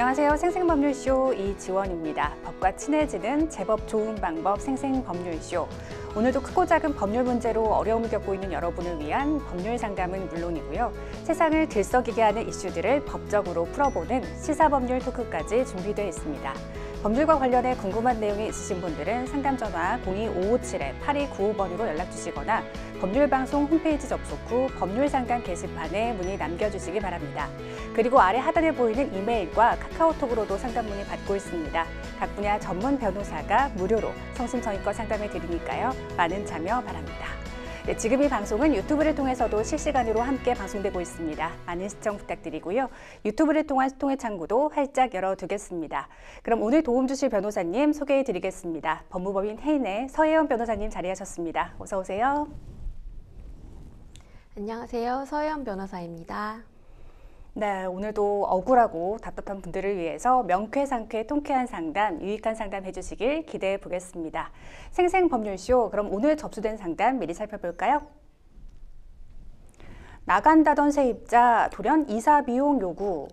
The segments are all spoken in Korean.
안녕하세요. 생생법률쇼 이지원입니다. 법과 친해지는 제법 좋은 방법 생생법률쇼. 오늘도 크고 작은 법률 문제로 어려움을 겪고 있는 여러분을 위한 법률 상담은 물론이고요. 세상을 들썩이게 하는 이슈들을 법적으로 풀어보는 시사법률 토크까지 준비되어 있습니다. 법률과 관련해 궁금한 내용이 있으신 분들은 상담전화 02557-8295번으로 연락주시거나 법률방송 홈페이지 접속 후 법률상담 게시판에 문의 남겨주시기 바랍니다. 그리고 아래 하단에 보이는 이메일과 카카오톡으로도 상담 문의 받고 있습니다. 각 분야 전문 변호사가 무료로 성심성의껏 상담해 드리니까요. 많은 참여 바랍니다. 네, 지금 이 방송은 유튜브를 통해서도 실시간으로 함께 방송되고 있습니다. 많은 시청 부탁드리고요. 유튜브를 통한 소통의 창구도 활짝 열어두겠습니다. 그럼 오늘 도움 주실 변호사님 소개해 드리겠습니다. 법무법인 해인의 서혜연 변호사님 자리하셨습니다. 어서 오세요. 안녕하세요. 서혜연 변호사입니다. 네, 오늘도 억울하고 답답한 분들을 위해서 명쾌상쾌 통쾌한 상담, 유익한 상담 해주시길 기대해 보겠습니다. 생생법률쇼, 그럼 오늘 접수된 상담 미리 살펴볼까요? 나간다던 세입자 돌연 이사 비용 요구,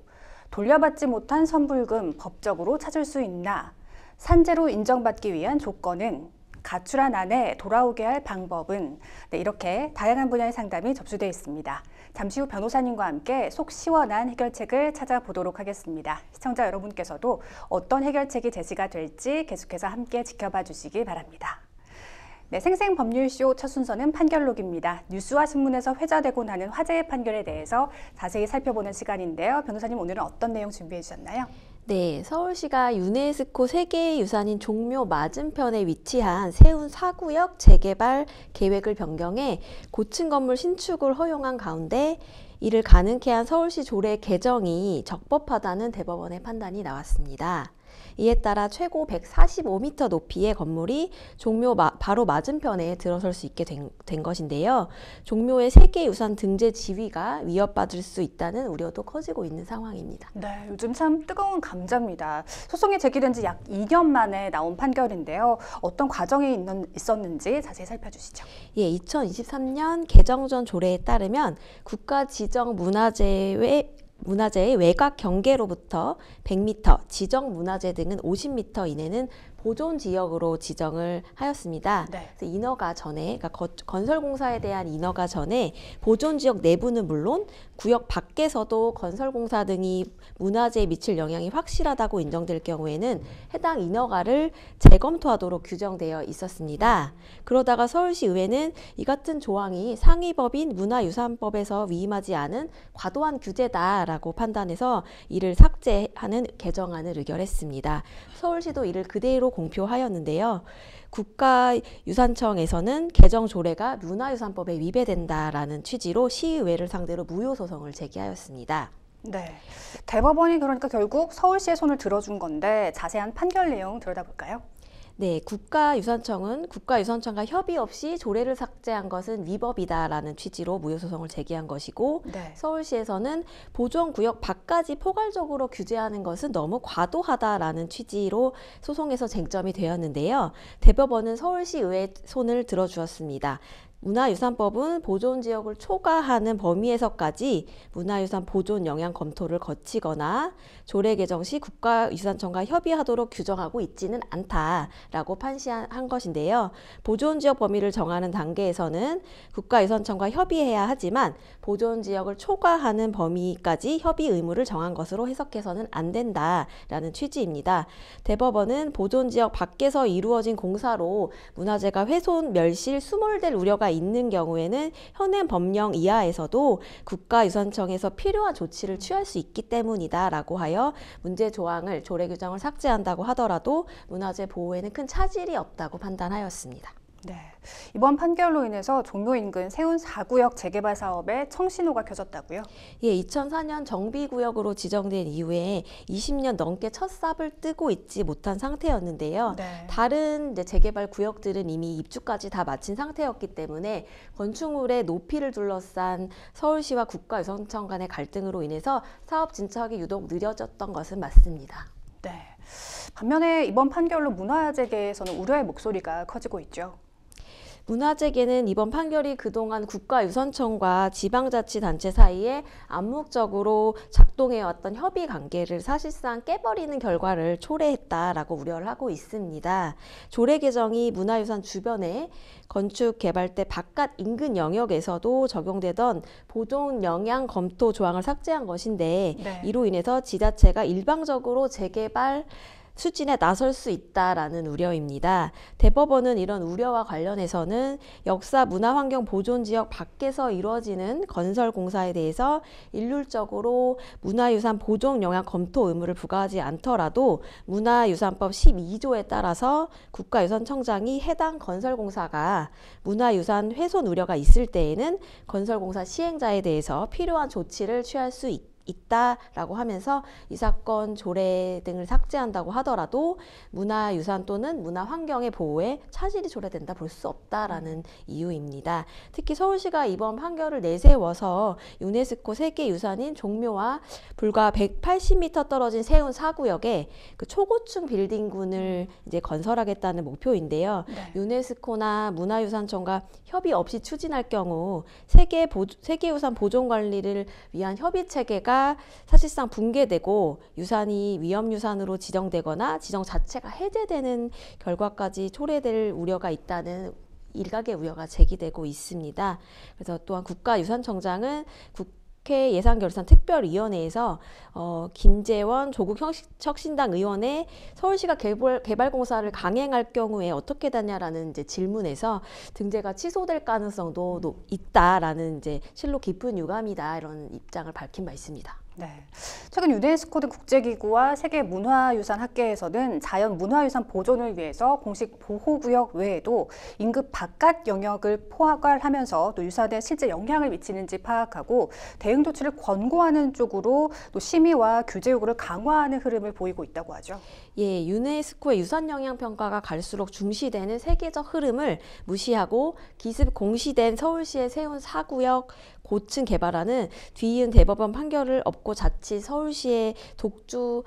돌려받지 못한 선불금 법적으로 찾을 수 있나? 산재로 인정받기 위한 조건은? 가출한 아내 돌아오게 할 방법은? 네, 이렇게 다양한 분야의 상담이 접수되어 있습니다. 잠시 후 변호사님과 함께 속 시원한 해결책을 찾아보도록 하겠습니다. 시청자 여러분께서도 어떤 해결책이 제시가 될지 계속해서 함께 지켜봐 주시기 바랍니다. 네, 생생법률쇼 첫 순서는 판결록입니다. 뉴스와 신문에서 회자되고 나는 화제의 판결에 대해서 자세히 살펴보는 시간인데요. 변호사님, 오늘은 어떤 내용 준비해 주셨나요? 네, 서울시가 유네스코 세계유산인 종묘 맞은편에 위치한 세운 4구역 재개발 계획을 변경해 고층 건물 신축을 허용한 가운데 이를 가능케 한 서울시 조례 개정이 적법하다는 대법원의 판단이 나왔습니다. 이에 따라 최고 145m 높이의 건물이 종묘 바로 맞은편에 들어설 수 있게 된 것인데요. 종묘의 세계유산 등재 지위가 위협받을 수 있다는 우려도 커지고 있는 상황입니다. 네, 요즘 참 뜨거운 감자입니다. 소송이 제기된 지 약 2년 만에 나온 판결인데요. 어떤 과정이 있었는지 자세히 살펴주시죠. 예, 2023년 개정 전 조례에 따르면 국가 지정 문화재의 외곽 경계로부터 100m, 지정 문화재 등은 50m 이내는 보존 지역으로 지정을 하였습니다. 네. 그래서 인허가 전에, 그러니까 건설공사에 대한 인허가 전에 보존 지역 내부는 물론 구역 밖에서도 건설공사 등이 문화재에 미칠 영향이 확실하다고 인정될 경우에는 해당 인허가를 재검토하도록 규정되어 있었습니다. 그러다가 서울시 의회는 이 같은 조항이 상위법인 문화유산법에서 위임하지 않은 과도한 규제다라고 판단해서 이를 삭제하는 개정안을 의결했습니다. 서울시도 이를 그대로 공표하였는데요. 국가유산청에서는 개정 조례가 문화유산법에 위배된다라는 취지로 시의회를 상대로 무효소송을 제기하였습니다. 네, 대법원이 그러니까 결국 서울시의 손을 들어준 건데 자세한 판결 내용 들여다볼까요? 네, 국가유산청은 국가유산청과 협의 없이 조례를 삭제한 것은 위법이다라는 취지로 무효소송을 제기한 것이고, 네. 서울시에서는 보존구역 밖까지 포괄적으로 규제하는 것은 너무 과도하다라는 취지로 소송에서 쟁점이 되었는데요. 대법원은 서울시의회의 손을 들어주었습니다. 문화유산법은 보존지역을 초과하는 범위에서까지 문화유산 보존 영향 검토를 거치거나 조례 개정 시 국가유산청과 협의하도록 규정하고 있지는 않다라고 판시한 것인데요. 보존지역 범위를 정하는 단계에서는 국가유산청과 협의해야 하지만 보존지역을 초과하는 범위까지 협의 의무를 정한 것으로 해석해서는 안 된다라는 취지입니다. 대법원은 보존지역 밖에서 이루어진 공사로 문화재가 훼손, 멸실, 수몰될 우려가 있는 경우에는 현행 법령 이하에서도 국가유산청에서 필요한 조치를 취할 수 있기 때문이다라고 하여 문제 조항을 조례 규정을 삭제한다고 하더라도 문화재 보호에는 큰 차질이 없다고 판단하였습니다. 네, 이번 판결로 인해서 종묘 인근 세운 4구역 재개발 사업에 청신호가 켜졌다고요? 예, 2004년 정비구역으로 지정된 이후에 20년 넘게 첫 삽을 뜨고 있지 못한 상태였는데요. 네. 다른 재개발 구역들은 이미 입주까지 다 마친 상태였기 때문에 건축물의 높이를 둘러싼 서울시와 국가유산청 간의 갈등으로 인해서 사업 진척이 유독 느려졌던 것은 맞습니다. 네. 반면에 이번 판결로 문화재계에서는 우려의 목소리가 커지고 있죠. 문화재계는 이번 판결이 그동안 국가유선청과 지방자치단체 사이에 암묵적으로 작동해왔던 협의 관계를 사실상 깨버리는 결과를 초래했다라고 우려를 하고 있습니다. 조례 개정이 문화유산 주변에 건축 개발 때 바깥 인근 영역에서도 적용되던 보존 영향 검토 조항을 삭제한 것인데 네. 이로 인해서 지자체가 일방적으로 재개발 추진에 나설 수 있다라는 우려입니다. 대법원은 이런 우려와 관련해서는 역사 문화환경 보존지역 밖에서 이루어지는 건설 공사에 대해서 일률적으로 문화유산 보존 영향 검토 의무를 부과하지 않더라도 문화유산법 12조에 따라서 국가유선청장이 해당 건설 공사가 문화유산 훼손 우려가 있을 때에는 건설 공사 시행자에 대해서 필요한 조치를 취할 수 있다라고 하면서 이 사건 조례 등을 삭제한다고 하더라도 문화유산 또는 문화환경의 보호에 차질이 초래된다 볼 수 없다라는 이유입니다. 특히 서울시가 이번 판결을 내세워서 유네스코 세계유산인 종묘와 불과 180m 떨어진 세운 4구역에 그 초고층 빌딩군을 이제 건설하겠다는 목표인데요. 네. 유네스코나 문화유산청과 협의 없이 추진할 경우 세계유산 보존 관리를 위한 협의 체계가 사실상 붕괴되고 유산이 위험유산으로 지정되거나 지정 자체가 해제되는 결과까지 초래될 우려가 있다는 일각의 우려가 제기되고 있습니다. 그래서 또한 국가유산청장은 국회 예산결산 특별위원회에서 김재원 조국 혁신당 의원의 서울시가 개발공사를 강행할 경우에 어떻게 되냐라는 이제 질문에서 등재가 취소될 가능성도 있다라는 이제 실로 깊은 유감이다 이런 입장을 밝힌 바 있습니다. 네. 최근 유네스코 등 국제기구와 세계문화유산학계에서는 자연문화유산 보존을 위해서 공식 보호구역 외에도 인근 바깥 영역을 포괄하면서 또 유산에 실제 영향을 미치는지 파악하고 대응 조치를 권고하는 쪽으로 또 심의와 규제 요구를 강화하는 흐름을 보이고 있다고 하죠. 예, 유네스코의 유산 영향 평가가 갈수록 중시되는 세계적 흐름을 무시하고 기습 공시된 서울시의 세운 4구역 고층 개발안은 뒤이은 대법원 판결을 업고 자칫 서울시의 독주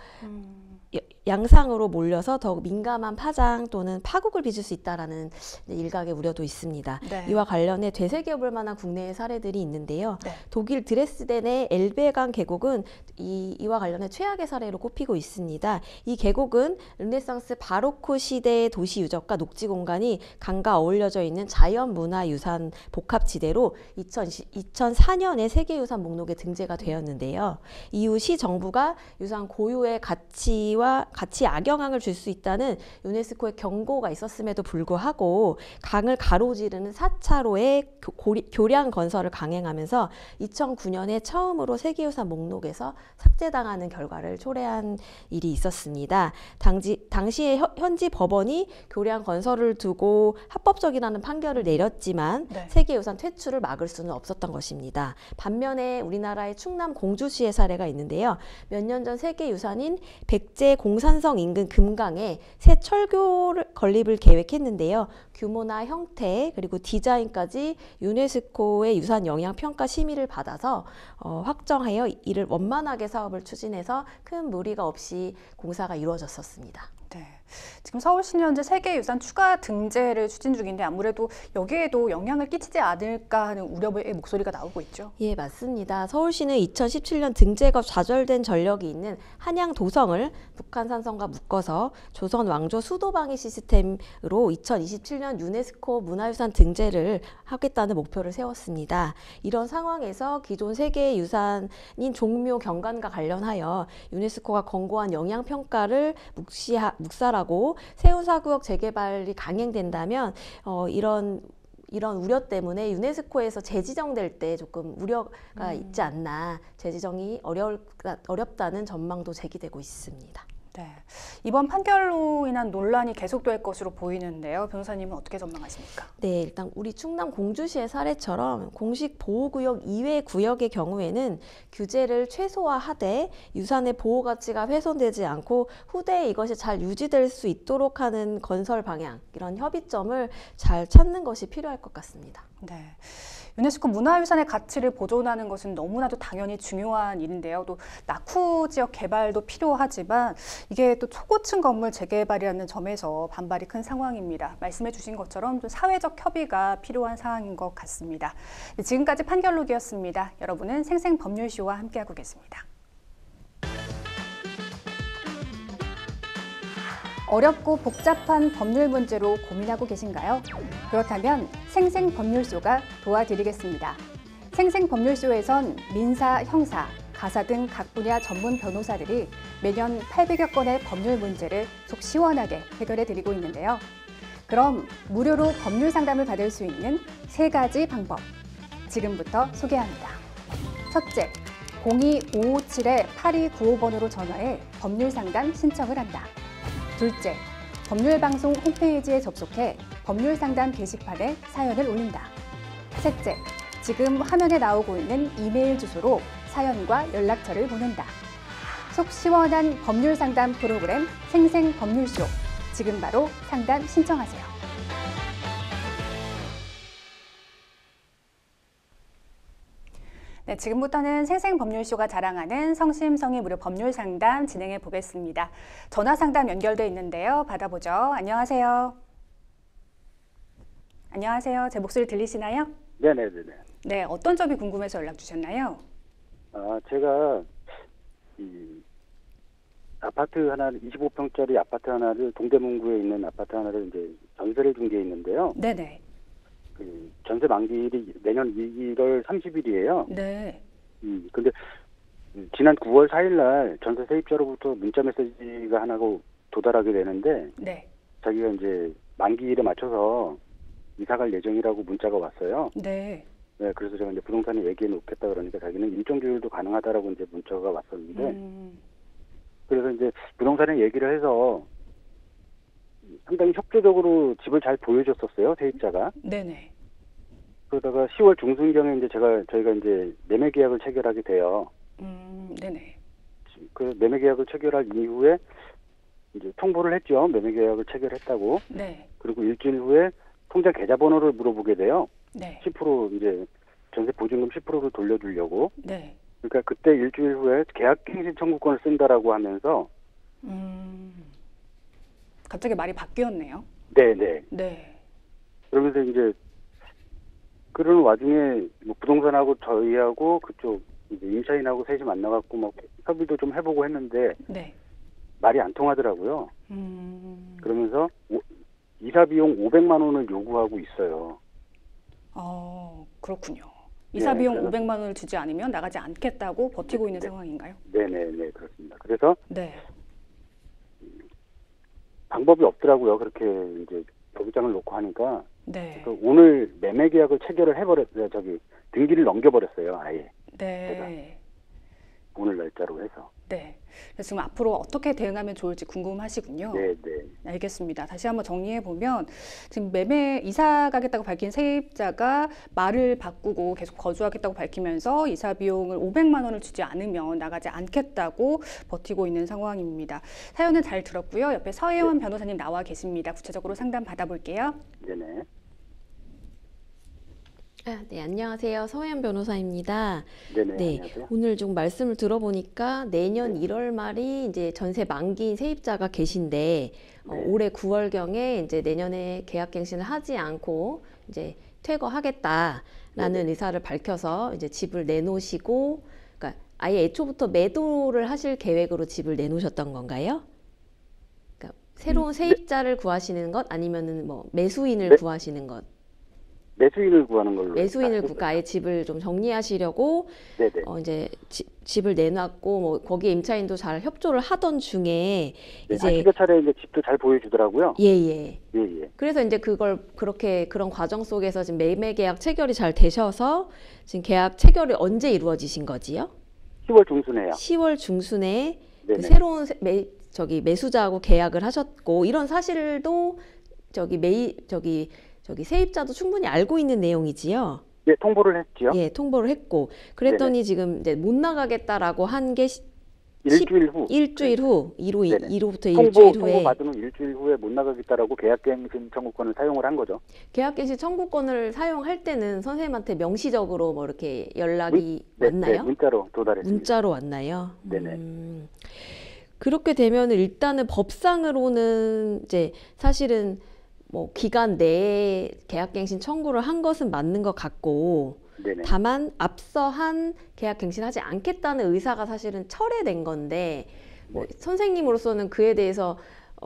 양상으로 몰려서 더욱 민감한 파장 또는 파국을 빚을 수 있다라는 일각의 우려도 있습니다. 네. 이와 관련해 되새겨볼 만한 국내의 사례들이 있는데요. 네. 독일 드레스덴의 엘베강 계곡은 이와 관련해 최악의 사례로 꼽히고 있습니다. 이 계곡은 르네상스 바로크 시대의 도시 유적과 녹지 공간이 강과 어울려져 있는 자연문화유산 복합지대로 2004년에 세계유산 목록에 등재가 되었는데요. 이후 시 정부가 유산 고유의 가치 악영향을 줄 수 있다는 유네스코의 경고가 있었음에도 불구하고 강을 가로지르는 4차로의 교량 건설을 강행하면서 2009년에 처음으로 세계유산 목록에서 삭제당하는 결과를 초래한 일이 있었습니다. 당시에 현지 법원이 교량 건설을 두고 합법적이라는 판결을 내렸지만 네. 세계유산 퇴출을 막을 수는 없었던 것입니다. 반면에 우리나라의 충남 공주시의 사례가 있는데요. 몇 년 전 세계유산인 백제 공산성 인근 금강에 새 철교 건립을 계획했는데요. 규모나 형태 그리고 디자인까지 유네스코의 유산 영향 평가 심의를 받아서 확정하여 이를 원만하게 사업을 추진해서 큰 무리가 없이 공사가 이루어졌었습니다. 네. 지금 서울시는 현재 세계유산 추가 등재를 추진 중인데 아무래도 여기에도 영향을 끼치지 않을까 하는 우려의 목소리가 나오고 있죠. 예, 맞습니다. 서울시는 2017년 등재가 좌절된 전력이 있는 한양 도성을 북한산성과 묶어서 조선 왕조 수도방위 시스템으로 2027년 유네스코 문화유산 등재를 하겠다는 목표를 세웠습니다. 이런 상황에서 기존 세계유산인 종묘 경관과 관련하여 유네스코가 권고한 영향평가를 묵살하고 세운 4구역 재개발이 강행된다면 이런 우려 때문에 유네스코에서 재지정될 때 조금 우려가 있지 않나, 재지정이 어렵다는 전망도 제기되고 있습니다. 네. 이번 판결로 인한 논란이 계속될 것으로 보이는데요. 변호사님은 어떻게 전망하십니까? 네, 일단 우리 충남 공주시의 사례처럼 공식 보호구역 이외 구역의 경우에는 규제를 최소화하되 유산의 보호 가치가 훼손되지 않고 후대에 이것이 잘 유지될 수 있도록 하는 건설 방향, 이런 협의점을 잘 찾는 것이 필요할 것 같습니다. 네. 유네스코 문화유산의 가치를 보존하는 것은 너무나도 당연히 중요한 일인데요. 또 낙후 지역 개발도 필요하지만 이게 또 초고층 건물 재개발이라는 점에서 반발이 큰 상황입니다. 말씀해 주신 것처럼 좀 사회적 협의가 필요한 상황인 것 같습니다. 지금까지 판결록이었습니다. 여러분은 생생법률쇼와 함께하고 계십니다. 어렵고 복잡한 법률 문제로 고민하고 계신가요? 그렇다면 생생법률쇼가 도와드리겠습니다. 생생법률쇼에선 민사, 형사, 가사 등 각 분야 전문 변호사들이 매년 800여 건의 법률 문제를 속 시원하게 해결해 드리고 있는데요. 그럼 무료로 법률 상담을 받을 수 있는 3가지 방법, 지금부터 소개합니다. 첫째, 02-557-8295번으로 전화해 법률 상담 신청을 한다. 둘째, 법률방송 홈페이지에 접속해 법률상담 게시판에 사연을 올린다. 셋째, 지금 화면에 나오고 있는 이메일 주소로 사연과 연락처를 보낸다. 속 시원한 법률상담 프로그램 생생법률쇼, 지금 바로 상담 신청하세요. 네, 지금부터는 생생법률쇼가 자랑하는 성심성의 무료 법률 상담 진행해 보겠습니다. 전화 상담 연결돼 있는데요. 받아보죠. 안녕하세요. 안녕하세요. 제 목소리 들리시나요? 네네네네. 네, 어떤 점이 궁금해서 연락 주셨나요? 제가 이 아파트 하나를 25평짜리 아파트 하나를 동대문구에 있는 아파트 하나를 이제 전세를 준 게 있는데요. 네네. 그 전세 만기일이 내년 1월 30일이에요. 네. 근데 지난 9월 4일 날 전세 세입자로부터 문자 메시지가 하나가 도달하게 되는데 네. 자기가 이제 만기일에 맞춰서 이사갈 예정이라고 문자가 왔어요. 네. 네, 그래서 제가 이제 부동산에 얘기해 놓겠다 그러니까 자기는 일정 조율도 가능하다라고 이제 문자가 왔었는데 그래서 이제 부동산에 얘기를 해서 상당히 협조적으로 집을 잘 보여줬었어요, 세입자가. 네네. 그러다가 10월 중순경에 이제 저희가 이제 매매 계약을 체결하게 돼요. 네네. 그 매매 계약을 체결할 이후에 이제 통보를 했죠. 매매 계약을 체결했다고. 네. 그리고 일주일 후에 통장 계좌번호를 물어보게 돼요. 네. 10% 이제 전세 보증금 10%를 돌려주려고. 네. 그러니까 그때 일주일 후에 계약갱신 청구권을 쓴다라고 하면서. 갑자기 말이 바뀌었네요. 네네. 네. 그러면서 이제 그런 와중에 뭐 부동산하고 저희하고 그쪽 이제 임차인하고 셋이 만나갖고 막 협의도 좀 해보고 했는데 네. 말이 안 통하더라고요. 그러면서 이사 비용 500만 원을 요구하고 있어요. 그렇군요. 이사 네, 비용 그래서 500만 원을 주지 않으면 나가지 않겠다고 버티고 있는 상황인가요? 네네네, 그렇습니다. 그래서 네. 방법이 없더라고요. 그렇게 이제 거부장을 놓고 하니까. 네. 그래서 오늘 매매 계약을 체결을 해버렸어요. 등기를 넘겨버렸어요. 아예. 네. 오늘 날짜로 해서. 네. 그래서 지금 앞으로 어떻게 대응하면 좋을지 궁금하시군요. 네. 알겠습니다. 다시 한번 정리해 보면 지금 이사 가겠다고 밝힌 세입자가 말을 바꾸고 계속 거주하겠다고 밝히면서 이사 비용을 500만 원을 주지 않으면 나가지 않겠다고 버티고 있는 상황입니다. 사연은 잘 들었고요. 옆에 서혜원 변호사님 나와 계십니다. 구체적으로 상담 받아볼게요. 네네. 네, 안녕하세요. 서혜연 변호사입니다. 네네. 네, 안녕하세요. 오늘 좀 말씀을 들어보니까 내년 1월 말이 이제 전세 만기인 세입자가 계신데 올해 9월경에 이제 내년에 계약갱신을 하지 않고 이제 퇴거하겠다라는 의사를 밝혀서 이제 집을 내놓으시고, 그러니까 아예 애초부터 매도를 하실 계획으로 집을 내놓으셨던 건가요? 그러니까 새로운 세입자를 구하시는 것 아니면은 뭐 매수인을 구하시는 것? 매수인을 구하는 걸로. 매수인을 아예 집을 좀 정리하시려고 네네. 이제 집을 내놨고 뭐 거기에 임차인도 잘 협조를 하던 중에 이제 한두 차례 이제 집도 잘 보여주더라고요. 예예. 예. 그래서 이제 그걸 그런 과정 속에서 지금 매매 계약 체결이 잘 되셔서 지금 계약 체결이 언제 이루어지신 거지요? 10월 중순에요. 10월 중순에 그 네네. 새로운 매수자하고 계약을 하셨고 이런 사실도 세입자도 충분히 알고 있는 내용이지요. 예, 통보를 했죠. 예, 통보를 했고 그랬더니 지금 이제 못 나가겠다라고 한 게 일주일 후. 일주일 후, 네네. 2로부터 일주일 후에 통보받은 후 일주일 후에 못 나가겠다라고 계약갱신 청구권을 사용을 한 거죠. 계약갱신 청구권을 사용할 때는 선생님한테 명시적으로 뭐 이렇게 연락이 왔나요? 네, 문자로 도달했습니다. 문자로 왔나요? 네네. 그렇게 되면 일단은 법상으로는 이제 사실은 뭐 기간 내에 계약갱신 청구를 한 것은 맞는 것 같고, 네네. 다만 앞서 한 계약갱신하지 않겠다는 의사가 사실은 철회된 건데, 뭐 선생님으로서는 그에 대해서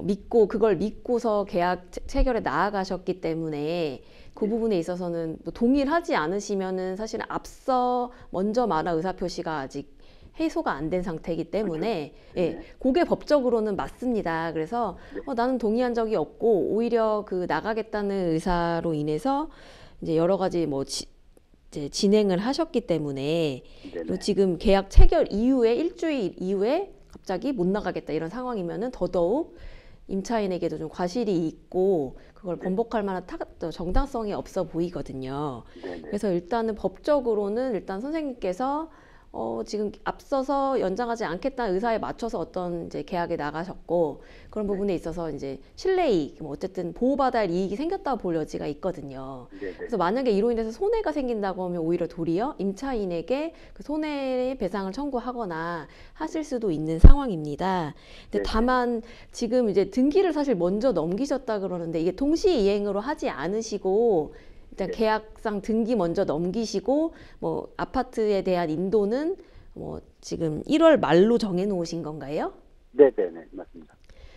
믿고 그걸 믿고서 계약 체결에 나아가셨기 때문에 그 부분에 있어서는 뭐 동일하지 않으시면은 사실은 앞서 먼저 말한 의사표시가 아직 해소가 안 된 상태이기 때문에 예, 그게 법적으로는 맞습니다. 그래서 나는 동의한 적이 없고 오히려 그 나가겠다는 의사로 인해서 이제 여러 가지 뭐 이제 진행을 하셨기 때문에 그리고 지금 계약 체결 이후에 일주일 이후에 갑자기 못 나가겠다 이런 상황이면은 더더욱 임차인에게도 좀 과실이 있고 그걸 번복할 만한 정당성이 없어 보이거든요. 그래서 일단은 법적으로는 일단 선생님께서 지금 앞서서 연장하지 않겠다는 의사에 맞춰서 어떤 이제 계약에 나가셨고 그런 부분에 있어서 이제 실내이익, 뭐 어쨌든 보호받아야 할 이익이 생겼다고 볼 여지가 있거든요. 그래서 만약에 이로 인해서 손해가 생긴다고 하면 오히려 도리어 임차인에게 그 손해 배상을 청구하거나 하실 수도 있는 상황입니다. 근데 다만 지금 이제 등기를 사실 먼저 넘기셨다 그러는데 이게 동시이행으로 하지 않으시고 일단 계약상 등기 먼저 넘기시고 뭐 아파트에 대한 인도는 뭐 지금 1월 말로 정해 놓으신 건가요? 네, 맞습니다.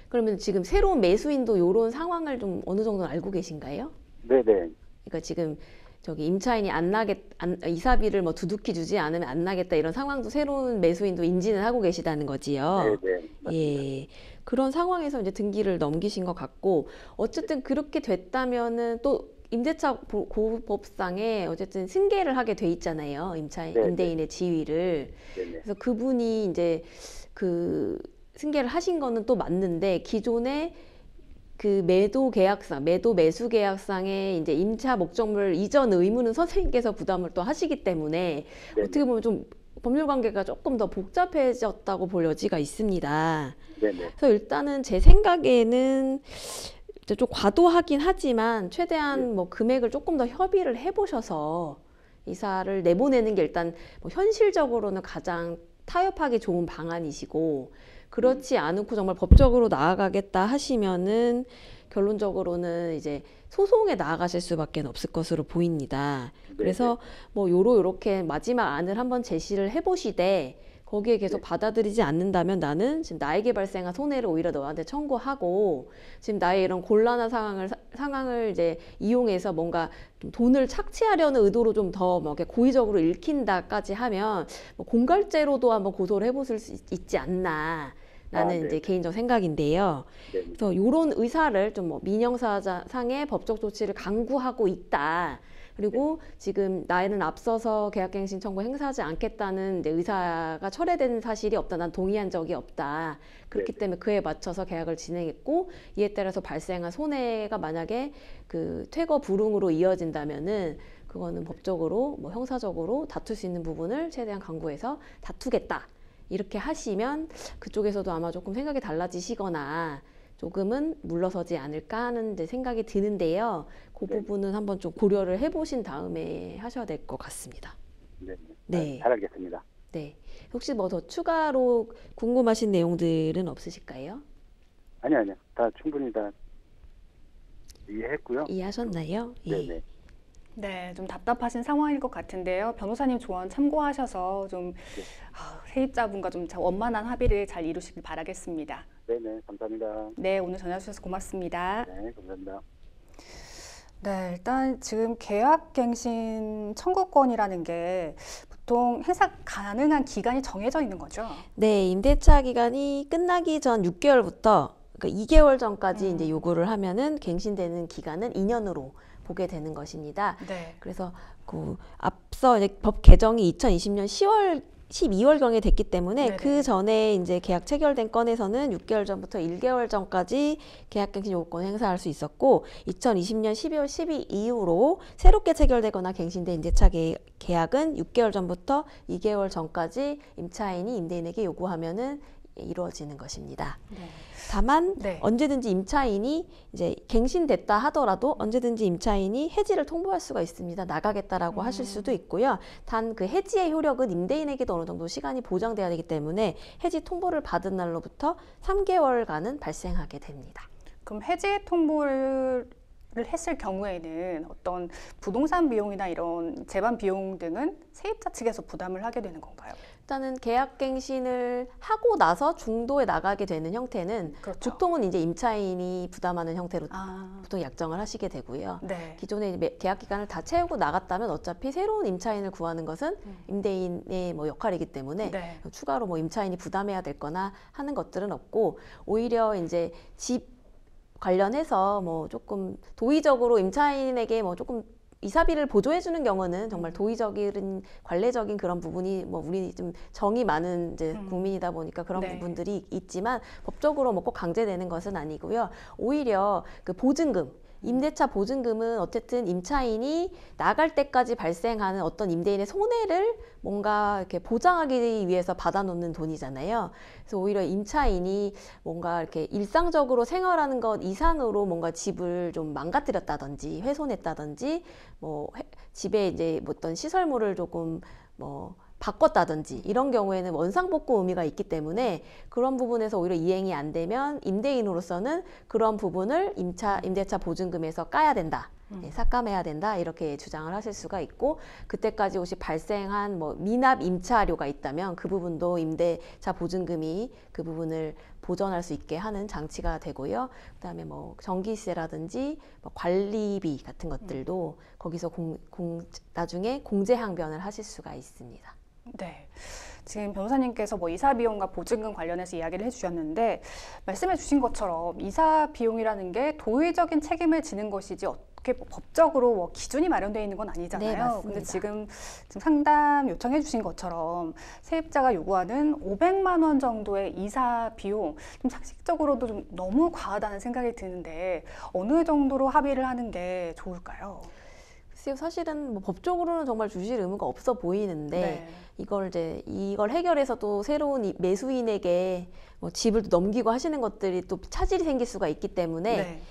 그러면 지금 새로운 매수인도 이런 상황을 좀 어느 정도 알고 계신가요? 네. 그러니까 지금 저기 임차인이 이사비를 뭐 두둑히 주지 않으면 안 나겠다 이런 상황도 새로운 매수인도 인지는 하고 계시다는 거지요. 네, 맞습니다. 예. 그런 상황에서 이제 등기를 넘기신 것 같고 어쨌든 그렇게 됐다면은 또 임대차 보호법상에 어쨌든 승계를 하게 돼 있잖아요. 임대인의 지위를. 그래서 그분이 이제 그 승계를 하신 거는 또 맞는데 기존에 그 매도 매수 계약상에 이제 임차 목적물 이전 의무는 선생님께서 부담을 또 하시기 때문에 어떻게 보면 좀 법률 관계가 조금 더 복잡해졌다고 볼 여지가 있습니다. 그래서 일단은 제 생각에는 좀 과도하긴 하지만 최대한 뭐 금액을 조금 더 협의를 해보셔서 이사를 내보내는 게 일단 뭐 현실적으로는 가장 타협하기 좋은 방안이시고 그렇지 않고 정말 법적으로 나아가겠다 하시면은 결론적으로는 이제 소송에 나아가실 수밖에 없을 것으로 보입니다. 그래서 뭐 요렇게 마지막 안을 한번 제시를 해보시되 거기에 계속 받아들이지 않는다면 나는 지금 나에게 발생한 손해를 오히려 너한테 청구하고 지금 나의 이런 곤란한 상황을 이제 이용해서 뭔가 좀 돈을 착취하려는 의도로 좀 더 뭐 이렇게 고의적으로 읽힌다까지 하면 뭐 공갈죄로도 한번 고소를 해보실 수 있지 않나. 라는 이제 개인적 생각인데요. 그래서 이런 의사를 좀 뭐 민형사상의 법적 조치를 강구하고 있다. 그리고 지금 나는 앞서서 계약갱신 청구 행사하지 않겠다는 이제 의사가 철회된 사실이 없다. 난 동의한 적이 없다. 그렇기 때문에 그에 맞춰서 계약을 진행했고 이에 따라서 발생한 손해가 만약에 그 퇴거 불응으로 이어진다면은 그거는 법적으로 뭐 형사적으로 다툴 수 있는 부분을 최대한 강구해서 다투겠다. 이렇게 하시면 그쪽에서도 아마 조금 생각이 달라지시거나 조금은 물러서지 않을까 하는 이제 생각이 드는데요. 그 부분은 한번 좀 고려를 해보신 다음에 하셔야 될 것 같습니다. 네. 잘 알겠습니다. 네. 혹시 뭐 더 추가로 궁금하신 내용들은 없으실까요? 아니요. 다 충분히 다 이해했고요. 이해하셨나요? 예. 네, 좀 답답하신 상황일 것 같은데요. 변호사님 조언 참고하셔서 좀 세입자분과 좀 원만한 합의를 잘 이루시길 바라겠습니다. 네네, 감사합니다. 네, 오늘 전화 주셔서 고맙습니다. 네, 감사합니다. 네, 일단 지금 계약갱신 청구권이라는 게 보통 행사 가능한 기간이 정해져 있는 거죠? 네, 임대차 기간이 끝나기 전 6개월부터 그러니까 2개월 전까지 이제 요구를 하면은 갱신되는 기간은 2년으로 보게 되는 것입니다. 네. 그래서 그 앞서 이제 법 개정이 2020년 12월경에 됐기 때문에 네네. 그 전에 이제 계약 체결된 건에서는 6개월 전부터 1개월 전까지 계약갱신 요구권 행사할 수 있었고 2020년 12월 12일 이후로 새롭게 체결되거나 갱신된 임대차 계약은 6개월 전부터 2개월 전까지 임차인이 임대인에게 요구하면은 이루어지는 것입니다. 네. 다만 네. 언제든지 임차인이 이제 갱신됐다 하더라도 언제든지 임차인이 해지를 통보할 수가 있습니다. 나가겠다라고 하실 수도 있고요. 단 그 해지의 효력은 임대인에게도 어느 정도 시간이 보장돼야 되기 때문에 해지 통보를 받은 날로부터 3개월간은 발생하게 됩니다. 그럼 해지 통보를 했을 경우에는 어떤 부동산 비용이나 이런 재반 비용 등은 세입자 측에서 부담을 하게 되는 건가요? 일단은 계약갱신을 하고 나서 중도에 나가게 되는 형태는 그렇죠. 보통은 이제 임차인이 부담하는 형태로 아, 보통 약정을 하시게 되고요. 네. 기존에 계약 기간을 다 채우고 나갔다면 어차피 새로운 임차인을 구하는 것은 임대인의 뭐 역할이기 때문에 네. 추가로 뭐 임차인이 부담해야 될거나 하는 것들은 없고 오히려 이제 집 관련해서 뭐 조금 도의적으로 임차인에게 뭐 조금 이사비를 보조해주는 경우는 정말 도의적인 관례적인 그런 부분이 뭐 우리 좀 정이 많은 이제 국민이다 보니까 그런 네. 부분들이 있지만 법적으로 뭐 꼭 강제되는 것은 아니고요. 오히려 그 보증금 임대차 보증금은 어쨌든 임차인이 나갈 때까지 발생하는 어떤 임대인의 손해를 뭔가 이렇게 보장하기 위해서 받아놓는 돈이잖아요. 그래서 오히려 임차인이 뭔가 이렇게 일상적으로 생활하는 것 이상으로 뭔가 집을 좀 망가뜨렸다든지 훼손했다든지 뭐 집에 이제 어떤 시설물을 조금 뭐 바꿨다든지 이런 경우에는 원상복구 의미가 있기 때문에 그런 부분에서 오히려 이행이 안 되면 임대인으로서는 그런 부분을 임대차 보증금에서 까야 된다. 삭감해야 된다 이렇게 주장을 하실 수가 있고 그때까지 혹시 발생한 뭐 미납 임차료가 있다면 그 부분도 임대차 보증금이 그 부분을 보전할 수 있게 하는 장치가 되고요. 그다음에 뭐 전기세라든지 뭐 관리비 같은 것들도 거기서 나중에 공제항변을 하실 수가 있습니다. 네. 지금 변호사님께서 뭐 이사 비용과 보증금 관련해서 이야기를 해주셨는데 말씀해 주신 것처럼 이사 비용이라는 게 도의적인 책임을 지는 것이지 어떻게 법적으로 뭐 기준이 마련되어 있는 건 아니잖아요. 네, 맞습니다. 근데 지금 상담 요청해 주신 것처럼 세입자가 요구하는 500만 원 정도의 이사 비용 좀 상식적으로도 좀 너무 과하다는 생각이 드는데 어느 정도로 합의를 하는 게 좋을까요? 사실은 뭐 법적으로는 정말 주실 의무가 없어 보이는데 네. 이걸 해결해서 또 새로운 매수인에게 뭐 집을 넘기고 하시는 것들이 또 차질이 생길 수가 있기 때문에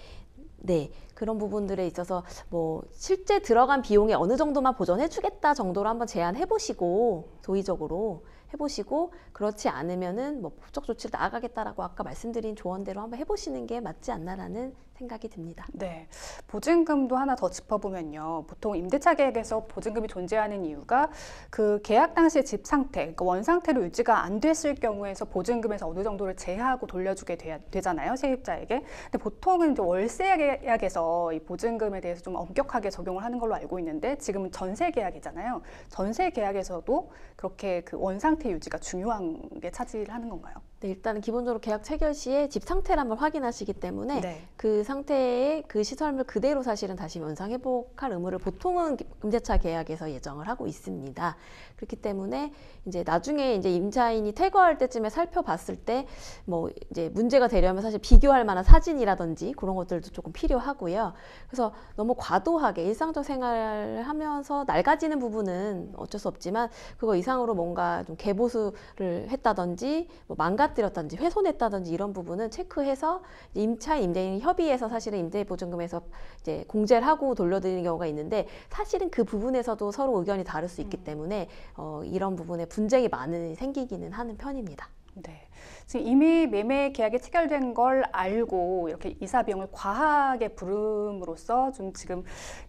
네, 그런 부분들에 있어서 뭐 실제 들어간 비용에 어느 정도만 보전해주겠다 정도로 한번 제안해 보시고 도의적으로 해보시고 그렇지 않으면은 뭐 법적 조치를 나아가겠다라고 아까 말씀드린 조언대로 한번 해보시는 게 맞지 않나라는 생각이 듭니다. 네, 보증금도 하나 더 짚어보면요. 보통 임대차 계약에서 보증금이 존재하는 이유가 그 계약 당시의 집 상태, 그러니까 원 상태로 유지가 안 됐을 경우에서 보증금에서 어느 정도를 제하하고 돌려주게 되잖아요, 세입자에게. 근데 보통은 이제 월세 계약에서 이 보증금에 대해서 좀 엄격하게 적용을 하는 걸로 알고 있는데 지금은 전세 계약이잖아요. 전세 계약에서도 그렇게 그 원 상태 유지가 중요한 게 차지를 하는 건가요? 네, 일단은 기본적으로 계약 체결 시에 집 상태를 한번 확인하시기 때문에 네. 그 상태의 그 시설물 그대로 사실은 다시 원상 회복할 의무를 보통은 임대차 계약에서 예정을 하고 있습니다. 그렇기 때문에 이제 나중에 이제 임차인이 퇴거할 때쯤에 살펴봤을 때 뭐 이제 문제가 되려면 사실 비교할 만한 사진이라든지 그런 것들도 조금 필요하고요. 그래서 너무 과도하게 일상적 생활을 하면서 낡아지는 부분은 어쩔 수 없지만 그거 이상으로 뭔가 좀 개보수를 했다든지 뭐 망가뜨렸다든지 훼손했다든지 이런 부분은 체크해서 임차인 임대인 협의해서 사실은 임대보증금에서 이제 공제를 하고 돌려드리는 경우가 있는데 사실은 그 부분에서도 서로 의견이 다를 수 있기 때문에 이런 부분에 분쟁이 많이 생기기는 하는 편입니다. 네. 지금 이미 매매 계약이 체결된 걸 알고 이렇게 이사 비용을 과하게 부름으로써 좀 지금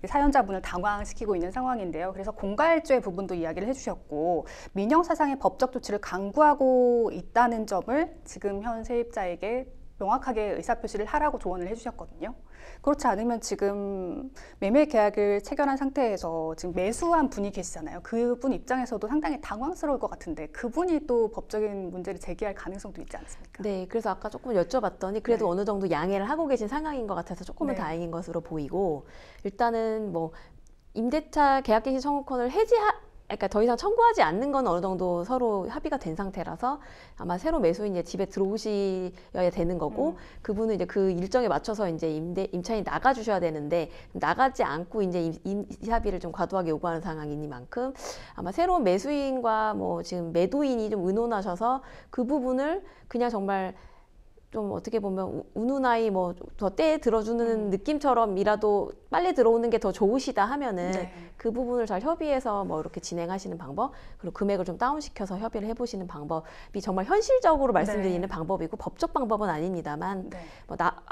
사연자분을 당황시키고 있는 상황인데요. 그래서 공갈죄 부분도 이야기를 해주셨고 민형사상의 법적 조치를 강구하고 있다는 점을 지금 현 세입자에게 명확하게 의사표시를 하라고 조언을 해주셨거든요. 그렇지 않으면 지금 매매 계약을 체결한 상태에서 지금 매수한 분이 계시잖아요. 그분 입장에서도 상당히 당황스러울 것 같은데 그분이 또 법적인 문제를 제기할 가능성도 있지 않습니까? 네, 그래서 아까 조금 여쭤봤더니 그래도 네. 어느 정도 양해를 하고 계신 상황인 것 같아서 조금은 네. 다행인 것으로 보이고, 일단은 뭐 임대차 계약갱신 청구권을 그러니까 더 이상 청구하지 않는 건 어느 정도 서로 합의가 된 상태라서 아마 새로 매수인이 집에 들어오셔야 되는 거고, 그분은 이제 그 일정에 맞춰서 이제 임차인이 나가 주셔야 되는데 나가지 않고 이제 이사비를 좀 과도하게 요구하는 상황이니만큼 아마 새로운 매수인과 뭐 지금 매도인이 좀 의논하셔서 그 부분을 그냥 정말 좀 어떻게 보면 운운하이 뭐 더 때 들어주는 느낌처럼이라도 빨리 들어오는 게 더 좋으시다 하면은 네. 그 부분을 잘 협의해서 뭐 이렇게 진행하시는 방법, 그리고 금액을 좀 다운시켜서 협의를 해보시는 방법이 정말 현실적으로 말씀드리는 네. 방법이고 법적 방법은 아닙니다만, 네.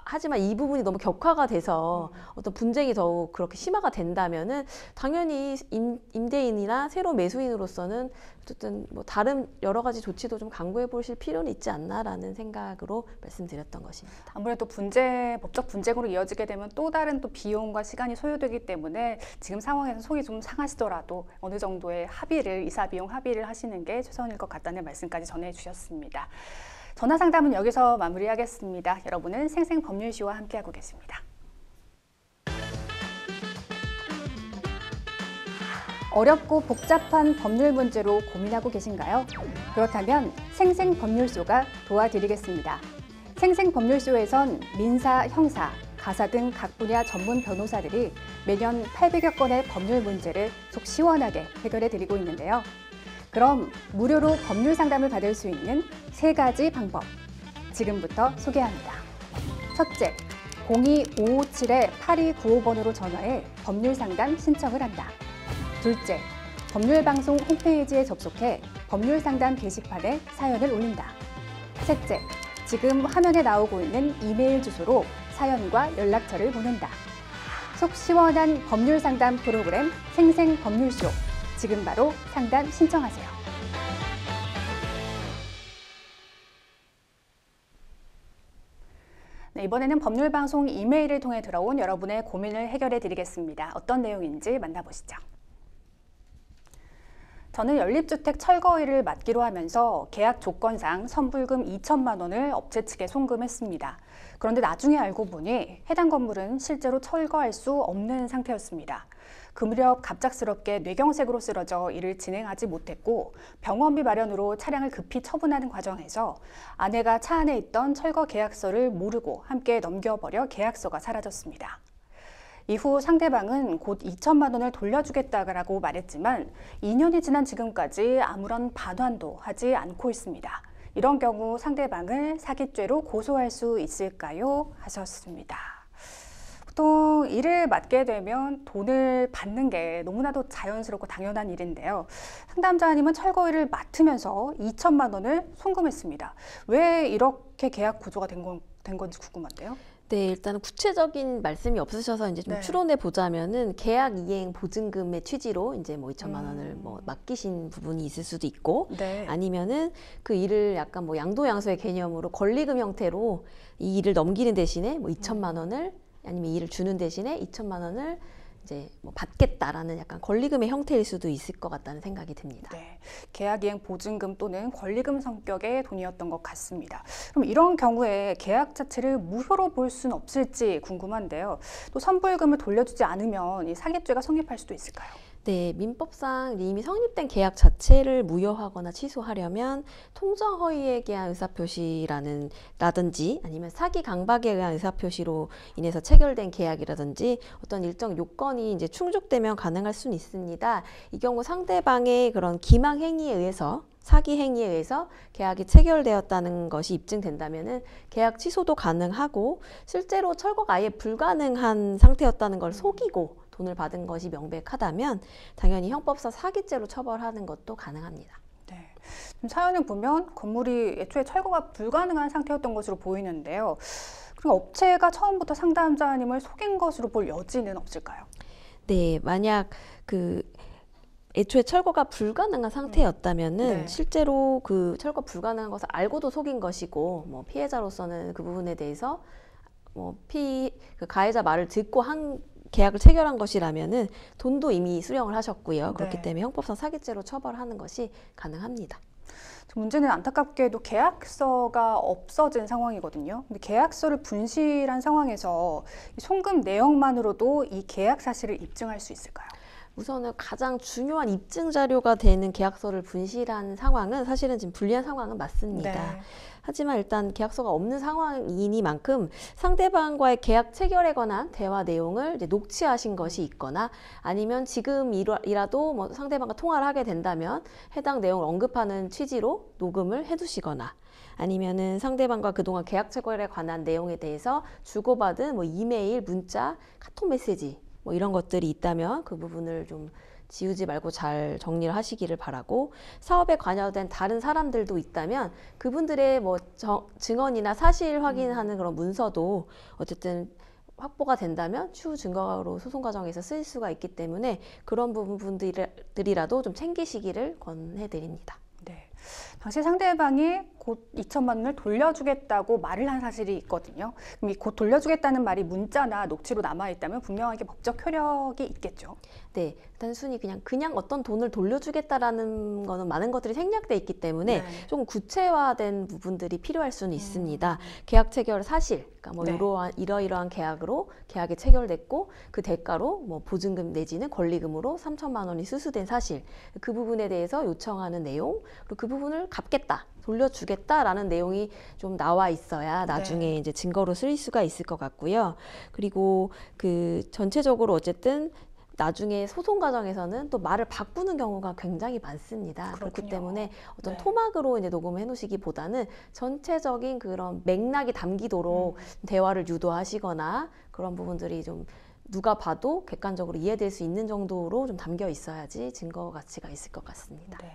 하지만 이 부분이 너무 격화가 돼서 어떤 분쟁이 더욱 그렇게 심화가 된다면은 당연히 임대인이나 새로 매수인으로서는 어쨌든 뭐 다른 여러 가지 조치도 좀 강구해 보실 필요는 있지 않나라는 생각으로 말씀드렸던 것입니다. 아무래도 법적 분쟁으로 이어지게 되면 또 다른 또 비용과 시간이 소요되기 때문에 지금 상황에서 속이 좀 상하시더라도 어느 정도의 합의를, 이사 비용 합의를 하시는 게 최선일 것 같다는 말씀까지 전해주셨습니다. 전화 상담은 여기서 마무리하겠습니다. 여러분은 생생법률쇼와 함께하고 계십니다. 어렵고 복잡한 법률 문제로 고민하고 계신가요? 그렇다면 생생법률쇼가 도와드리겠습니다. 생생법률쇼에선 민사, 형사, 가사 등 각 분야 전문 변호사들이 매년 800여 건의 법률 문제를 속 시원하게 해결해 드리고 있는데요. 그럼 무료로 법률 상담을 받을 수 있는 3가지 방법, 지금부터 소개합니다. 첫째, 02-557-8295번으로 전화해 법률 상담 신청을 한다. 둘째, 법률방송 홈페이지에 접속해 법률 상담 게시판에 사연을 올린다. 셋째, 지금 화면에 나오고 있는 이메일 주소로 사연과 연락처를 보낸다. 속 시원한 법률 상담 프로그램 생생법률쇼. 지금 바로 상담 신청하세요. 네, 이번에는 법률방송 이메일을 통해 들어온 여러분의 고민을 해결해 드리겠습니다. 어떤 내용인지 만나보시죠. 저는 연립주택 철거일을 맡기로 하면서 계약 조건상 선불금 2천만 원을 업체 측에 송금했습니다. 그런데 나중에 알고 보니 해당 건물은 실제로 철거할 수 없는 상태였습니다. 그 무렵 갑작스럽게 뇌경색으로 쓰러져 일을 진행하지 못했고 병원비 마련으로 차량을 급히 처분하는 과정에서 아내가 차 안에 있던 철거 계약서를 모르고 함께 넘겨버려 계약서가 사라졌습니다. 이후 상대방은 곧 2천만 원을 돌려주겠다고 말했지만 2년이 지난 지금까지 아무런 반환도 하지 않고 있습니다. 이런 경우 상대방을 사기죄로 고소할 수 있을까요? 하셨습니다. 보통 일을 맡게 되면 돈을 받는 게 너무나도 자연스럽고 당연한 일인데요. 상담자님은 철거일을 맡으면서 2천만 원을 송금했습니다. 왜 이렇게 계약 구조가 된 건지 궁금한데요. 네, 일단은 구체적인 말씀이 없으셔서 이제 좀 네. 추론해 보자면은 계약 이행 보증금의 취지로 이제 뭐 2천만 원을 뭐 맡기신 부분이 있을 수도 있고, 네. 아니면은 그 일을 약간 뭐 양도양수의 개념으로 권리금 형태로 이 일을 넘기는 대신에 뭐 2천만 원을, 아니면 이 일을 주는 대신에 2천만 원을 이제 뭐 받겠다라는 약간 권리금의 형태일 수도 있을 것 같다는 생각이 듭니다. 네, 계약이행 보증금 또는 권리금 성격의 돈이었던 것 같습니다. 그럼 이런 경우에 계약 자체를 무효로 볼 수는 없을지 궁금한데요. 또 선불금을 돌려주지 않으면 이 사기죄가 성립할 수도 있을까요? 네, 민법상 이미 성립된 계약 자체를 무효하거나 취소하려면 통정 허위에 대한 의사표시라든지 아니면 사기 강박에 의한 의사표시로 인해서 체결된 계약이라든지 어떤 일정 요건이 이제 충족되면 가능할 수는 있습니다. 이 경우 상대방의 그런 기망 행위에 의해서, 사기 행위에 의해서 계약이 체결되었다는 것이 입증된다면은 계약 취소도 가능하고, 실제로 철거가 아예 불가능한 상태였다는 걸 속이고 돈을 받은 것이 명백하다면 당연히 형법상 사기죄로 처벌하는 것도 가능합니다. 네. 지금 사연을 보면 건물이 애초에 철거가 불가능한 상태였던 것으로 보이는데요. 그리고 업체가 처음부터 상담자님을 속인 것으로 볼 여지는 없을까요? 네, 만약 애초에 철거가 불가능한 상태였다면은 네. 실제로 그 철거 불가능한 것을 알고도 속인 것이고, 뭐 피해자로서는 그 부분에 대해서 그 가해자 말을 듣고 계약을 체결한 것이라면은 돈도 이미 수령을 하셨고요. 그렇기 네. 때문에 형법상 사기죄로 처벌하는 것이 가능합니다. 문제는 안타깝게도 계약서가 없어진 상황이거든요. 근데 계약서를 분실한 상황에서 송금 내역만으로도 이 계약 사실을 입증할 수 있을까요? 우선은 가장 중요한 입증 자료가 되는 계약서를 분실한 상황은 사실은 지금 불리한 상황은 맞습니다. 네. 하지만 일단 계약서가 없는 상황이니만큼 상대방과의 계약 체결에 관한 대화 내용을 이제 녹취하신 것이 있거나 아니면 지금이라도 뭐 상대방과 통화를 하게 된다면 해당 내용을 언급하는 취지로 녹음을 해두시거나 아니면은 상대방과 그동안 계약 체결에 관한 내용에 대해서 주고받은 뭐 이메일, 문자, 카톡 메시지 뭐 이런 것들이 있다면 그 부분을 좀 지우지 말고 잘 정리를 하시기를 바라고 사업에 관여된 다른 사람들도 있다면 그분들의 뭐 증언이나 사실 확인하는 그런 문서도 어쨌든 확보가 된다면 추후 증거로 소송 과정에서 쓰일 수가 있기 때문에 그런 부분들이라도 좀 챙기시기를 권해드립니다. 네. 당시 상대방이 곧 2천만 원을 돌려주겠다고 말을 한 사실이 있거든요. 그럼 이 곧 돌려주겠다는 말이 문자나 녹취로 남아있다면 분명하게 법적 효력이 있겠죠. 네, 단순히 그냥 어떤 돈을 돌려주겠다라는 거는 많은 것들이 생략돼 있기 때문에 네. 조금 구체화된 부분들이 필요할 수는 있습니다. 계약 체결 사실, 그러니까 뭐 네. 이러이러한 계약으로 계약이 체결됐고 그 대가로 뭐 보증금 내지는 권리금으로 3천만 원이 수수된 사실, 그 부분에 대해서 요청하는 내용, 그리고 그 부분을 갚겠다, 돌려주겠다라는 내용이 좀 나와 있어야 나중에 네. 이제 증거로 쓰일 수가 있을 것 같고요. 그리고 그 전체적으로 어쨌든 나중에 소송 과정에서는 또 말을 바꾸는 경우가 굉장히 많습니다. 그렇기 그렇군요. 때문에 어떤 네. 토막으로 이제 녹음해 놓으시기보다는 전체적인 그런 맥락이 담기도록 대화를 유도하시거나 그런 부분들이 좀 누가 봐도 객관적으로 이해될 수 있는 정도로 좀 담겨 있어야지 증거 가치가 있을 것 같습니다. 네.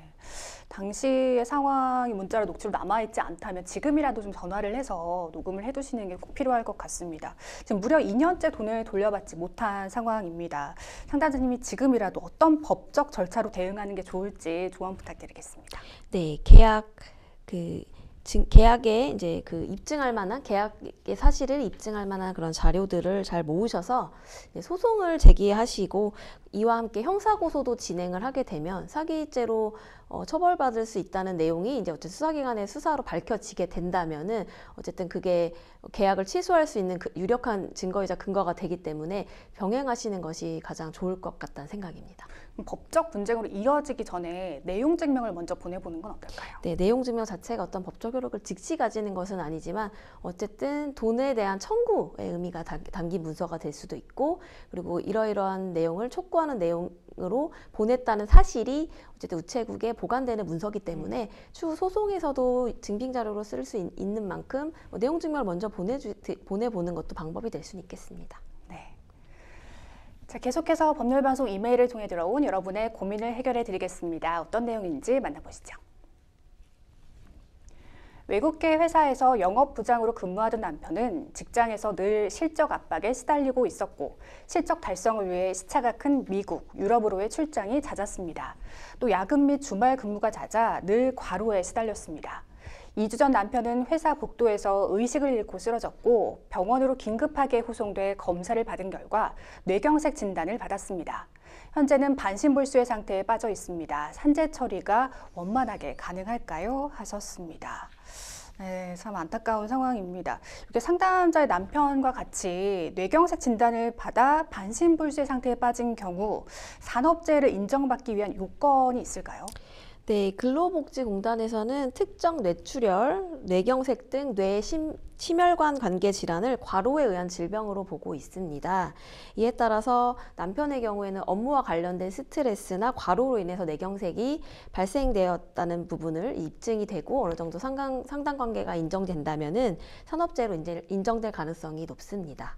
당시의 상황이 문자로 녹취로 남아있지 않다면 지금이라도 좀 전화를 해서 녹음을 해두시는 게 꼭 필요할 것 같습니다. 지금 무려 2년째 돈을 돌려받지 못한 상황입니다. 상담자님이 지금이라도 어떤 법적 절차로 대응하는 게 좋을지 조언 부탁드리겠습니다. 네, 계약에 이제 그 입증할 만한 계약의 사실을 입증할 만한 그런 자료들을 잘 모으셔서 소송을 제기하시고 이와 함께 형사고소도 진행을 하게 되면 사기죄로 처벌받을 수 있다는 내용이 이제 어쨌든 수사기관의 수사로 밝혀지게 된다면은 어쨌든 그게 계약을 취소할 수 있는 그 유력한 증거이자 근거가 되기 때문에 병행하시는 것이 가장 좋을 것 같다는 생각입니다. 법적 분쟁으로 이어지기 전에 내용 증명을 먼저 보내보는 건 어떨까요? 네, 내용 증명 자체가 어떤 법적 효력을 즉시 가지는 것은 아니지만 어쨌든 돈에 대한 청구의 의미가 담긴 문서가 될 수도 있고 그리고 이러이러한 내용을 촉구하는 내용으로 보냈다는 사실이 어쨌든 우체국에 보관되는 문서기 때문에 추후 소송에서도 증빙 자료로 쓸 수 있는 만큼 내용 증명을 먼저 보내보는 것도 방법이 될 수는 있겠습니다. 네. 자, 계속해서 법률방송 이메일을 통해 들어온 여러분의 고민을 해결해 드리겠습니다. 어떤 내용인지 만나보시죠. 외국계 회사에서 영업부장으로 근무하던 남편은 직장에서 늘 실적 압박에 시달리고 있었고 실적 달성을 위해 시차가 큰 미국, 유럽으로의 출장이 잦았습니다. 또 야근 및 주말 근무가 잦아 늘 과로에 시달렸습니다. 2주 전 남편은 회사 복도에서 의식을 잃고 쓰러졌고 병원으로 긴급하게 후송돼 검사를 받은 결과 뇌경색 진단을 받았습니다. 현재는 반신불수의 상태에 빠져 있습니다. 산재 처리가 원만하게 가능할까요? 하셨습니다. 네, 참 안타까운 상황입니다. 이렇게 상담자의 남편과 같이 뇌경색 진단을 받아 반신불수의 상태에 빠진 경우 산업재해를 인정받기 위한 요건이 있을까요? 네, 근로복지공단에서는 특정 뇌출혈, 뇌경색 등 뇌 심혈관 관계 질환을 과로에 의한 질병으로 보고 있습니다. 이에 따라서 남편의 경우에는 업무와 관련된 스트레스나 과로로 인해서 뇌경색이 발생되었다는 부분을 입증이 되고 어느 정도 상당 관계가 인정된다면은 산업재해로 인정될 가능성이 높습니다.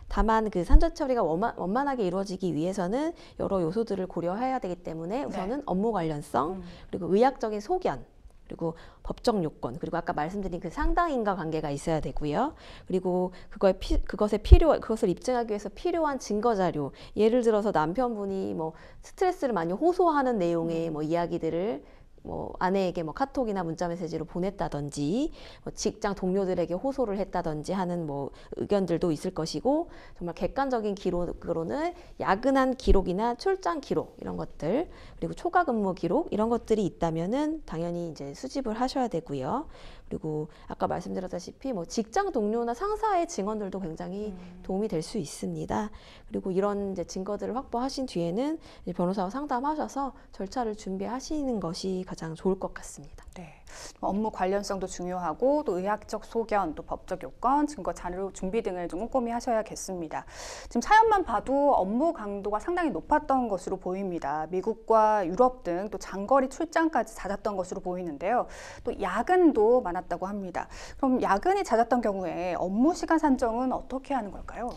다만 그 산재 처리가 원만하게 이루어지기 위해서는 여러 요소들을 고려해야 되기 때문에 우선은 업무 관련성, 그리고 의학적인 소견, 그리고 법적 요건, 그리고 아까 말씀드린 그 상당인과 관계가 있어야 되고요. 그리고 그것을 입증하기 위해서 필요한 증거 자료, 예를 들어서 남편분이 뭐 스트레스를 많이 호소하는 내용의 뭐 이야기들을 뭐 아내에게 뭐 카톡이나 문자 메시지로 보냈다든지 뭐 직장 동료들에게 호소를 했다든지 하는 뭐 의견들도 있을 것이고, 정말 객관적인 기록으로는 야근한 기록이나 출장 기록 이런 것들, 그리고 초과 근무 기록 이런 것들이 있다면은 당연히 이제 수집을 하셔야 되고요. 그리고 아까 말씀드렸다시피 뭐 직장 동료나 상사의 증언들도 굉장히 도움이 될 수 있습니다. 그리고 이런 이제 증거들을 확보하신 뒤에는 이제 변호사와 상담하셔서 절차를 준비하시는 것이 가장 좋을 것 같습니다. 네. 업무 관련성도 중요하고 또 의학적 소견, 또 법적 요건, 증거 자료 준비 등을 좀 꼼꼼히 하셔야겠습니다. 지금 사연만 봐도 업무 강도가 상당히 높았던 것으로 보입니다. 미국과 유럽 등 또 장거리 출장까지 잦았던 것으로 보이는데요. 또 야근도 많았다고 합니다. 그럼 야근이 잦았던 경우에 업무 시간 산정은 어떻게 하는 걸까요?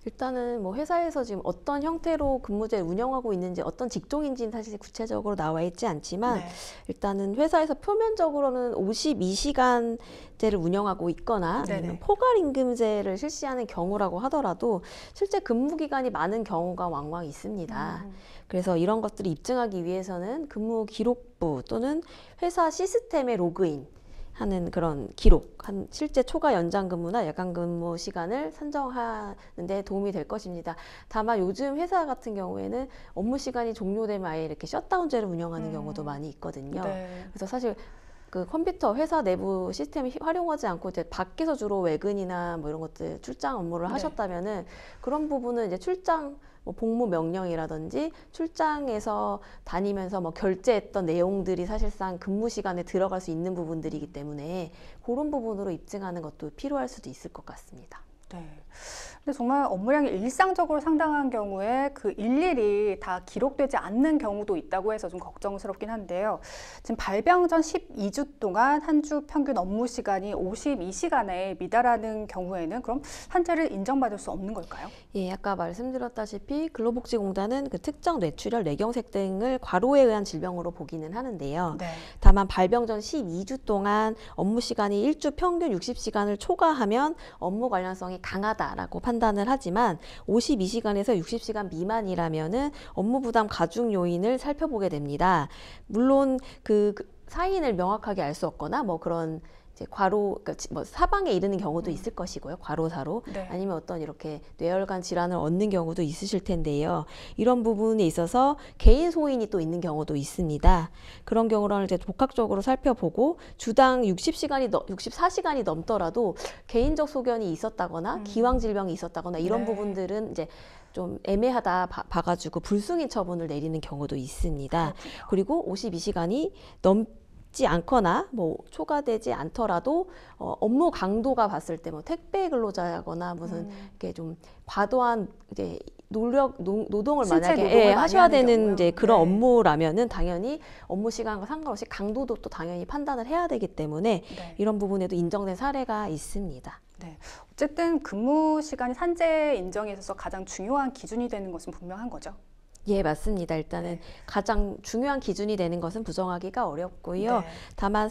일단은 뭐 회사에서 지금 어떤 형태로 근무제를 운영하고 있는지, 어떤 직종인지는 사실 구체적으로 나와 있지 않지만 네. 일단은 회사에서 표면적으로는 52시간제를 운영하고 있거나 네네. 아니면 포괄임금제를 실시하는 경우라고 하더라도 실제 근무 기간이 많은 경우가 왕왕 있습니다. 그래서 이런 것들을 입증하기 위해서는 근무 기록부 또는 회사 시스템에 로그인 하는 그런 기록, 한 실제 초과 연장 근무나 야간 근무 시간을 산정하는 데 도움이 될 것입니다. 다만 요즘 회사 같은 경우에는 업무 시간이 종료되면 아예 이렇게 셧다운제를 운영하는 경우도 많이 있거든요. 네. 그래서 사실 그 컴퓨터 회사 내부 시스템을 활용하지 않고 이제 밖에서 주로 외근이나 뭐 이런 것들 출장 업무를 네. 하셨다면은 그런 부분은 이제 출장 뭐 복무 명령이라든지 출장에서 다니면서 뭐 결제했던 내용들이 사실상 근무 시간에 들어갈 수 있는 부분들이기 때문에 그런 부분으로 입증하는 것도 필요할 수도 있을 것 같습니다. 네. 근데 정말 업무량이 일상적으로 상당한 경우에 그 일일이 다 기록되지 않는 경우도 있다고 해서 좀 걱정스럽긴 한데요. 지금 발병 전 12주 동안 한 주 평균 업무 시간이 52시간에 미달하는 경우에는 그럼 산재를 인정받을 수 없는 걸까요? 예, 아까 말씀드렸다시피 근로복지공단은 그 특정 뇌출혈, 뇌경색 등을 과로에 의한 질병으로 보기는 하는데요. 네. 다만 발병 전 12주 동안 업무 시간이 일주 평균 60시간을 초과하면 업무 관련성이 강하다라고 판단을 하지만 52시간에서 60시간 미만이라면은 업무 부담 가중 요인을 살펴보게 됩니다. 물론 그 사인을 명확하게 알 수 없거나 뭐 그런 이제 과로, 그러니까 뭐 사방에 이르는 경우도 있을 것이고요. 과로사로. 네. 아니면 어떤 이렇게 뇌혈관 질환을 얻는 경우도 있으실 텐데요. 이런 부분에 있어서 개인 소인이 또 있는 경우도 있습니다. 그런 경우를 이제 복합적으로 살펴보고 주당 64시간이 넘더라도 개인적 소견이 있었다거나 기왕 질병이 있었다거나 이런 네. 부분들은 이제 좀 애매하다 봐가지고 불승인 처분을 내리는 경우도 있습니다. 그렇군요. 그리고 52시간이 넘지 않거나 뭐 초과되지 않더라도 업무 강도가 봤을 때 뭐 택배 근로자거나 무슨 이렇게 좀 과도한 이제 노동을 신체 만약에 노동을 많이 하셔야 하는 되는 경우요? 이제 그런 네. 업무라면은 당연히 업무 시간과 상관없이 강도도 또 당연히 판단을 해야 되기 때문에 네. 이런 부분에도 인정된 사례가 있습니다. 네. 어쨌든 근무 시간이 산재 인정에 있어서 가장 중요한 기준이 되는 것은 분명한 거죠. 예, 맞습니다. 일단은 가장 중요한 기준이 되는 것은 부정하기가 어렵고요. 네. 다만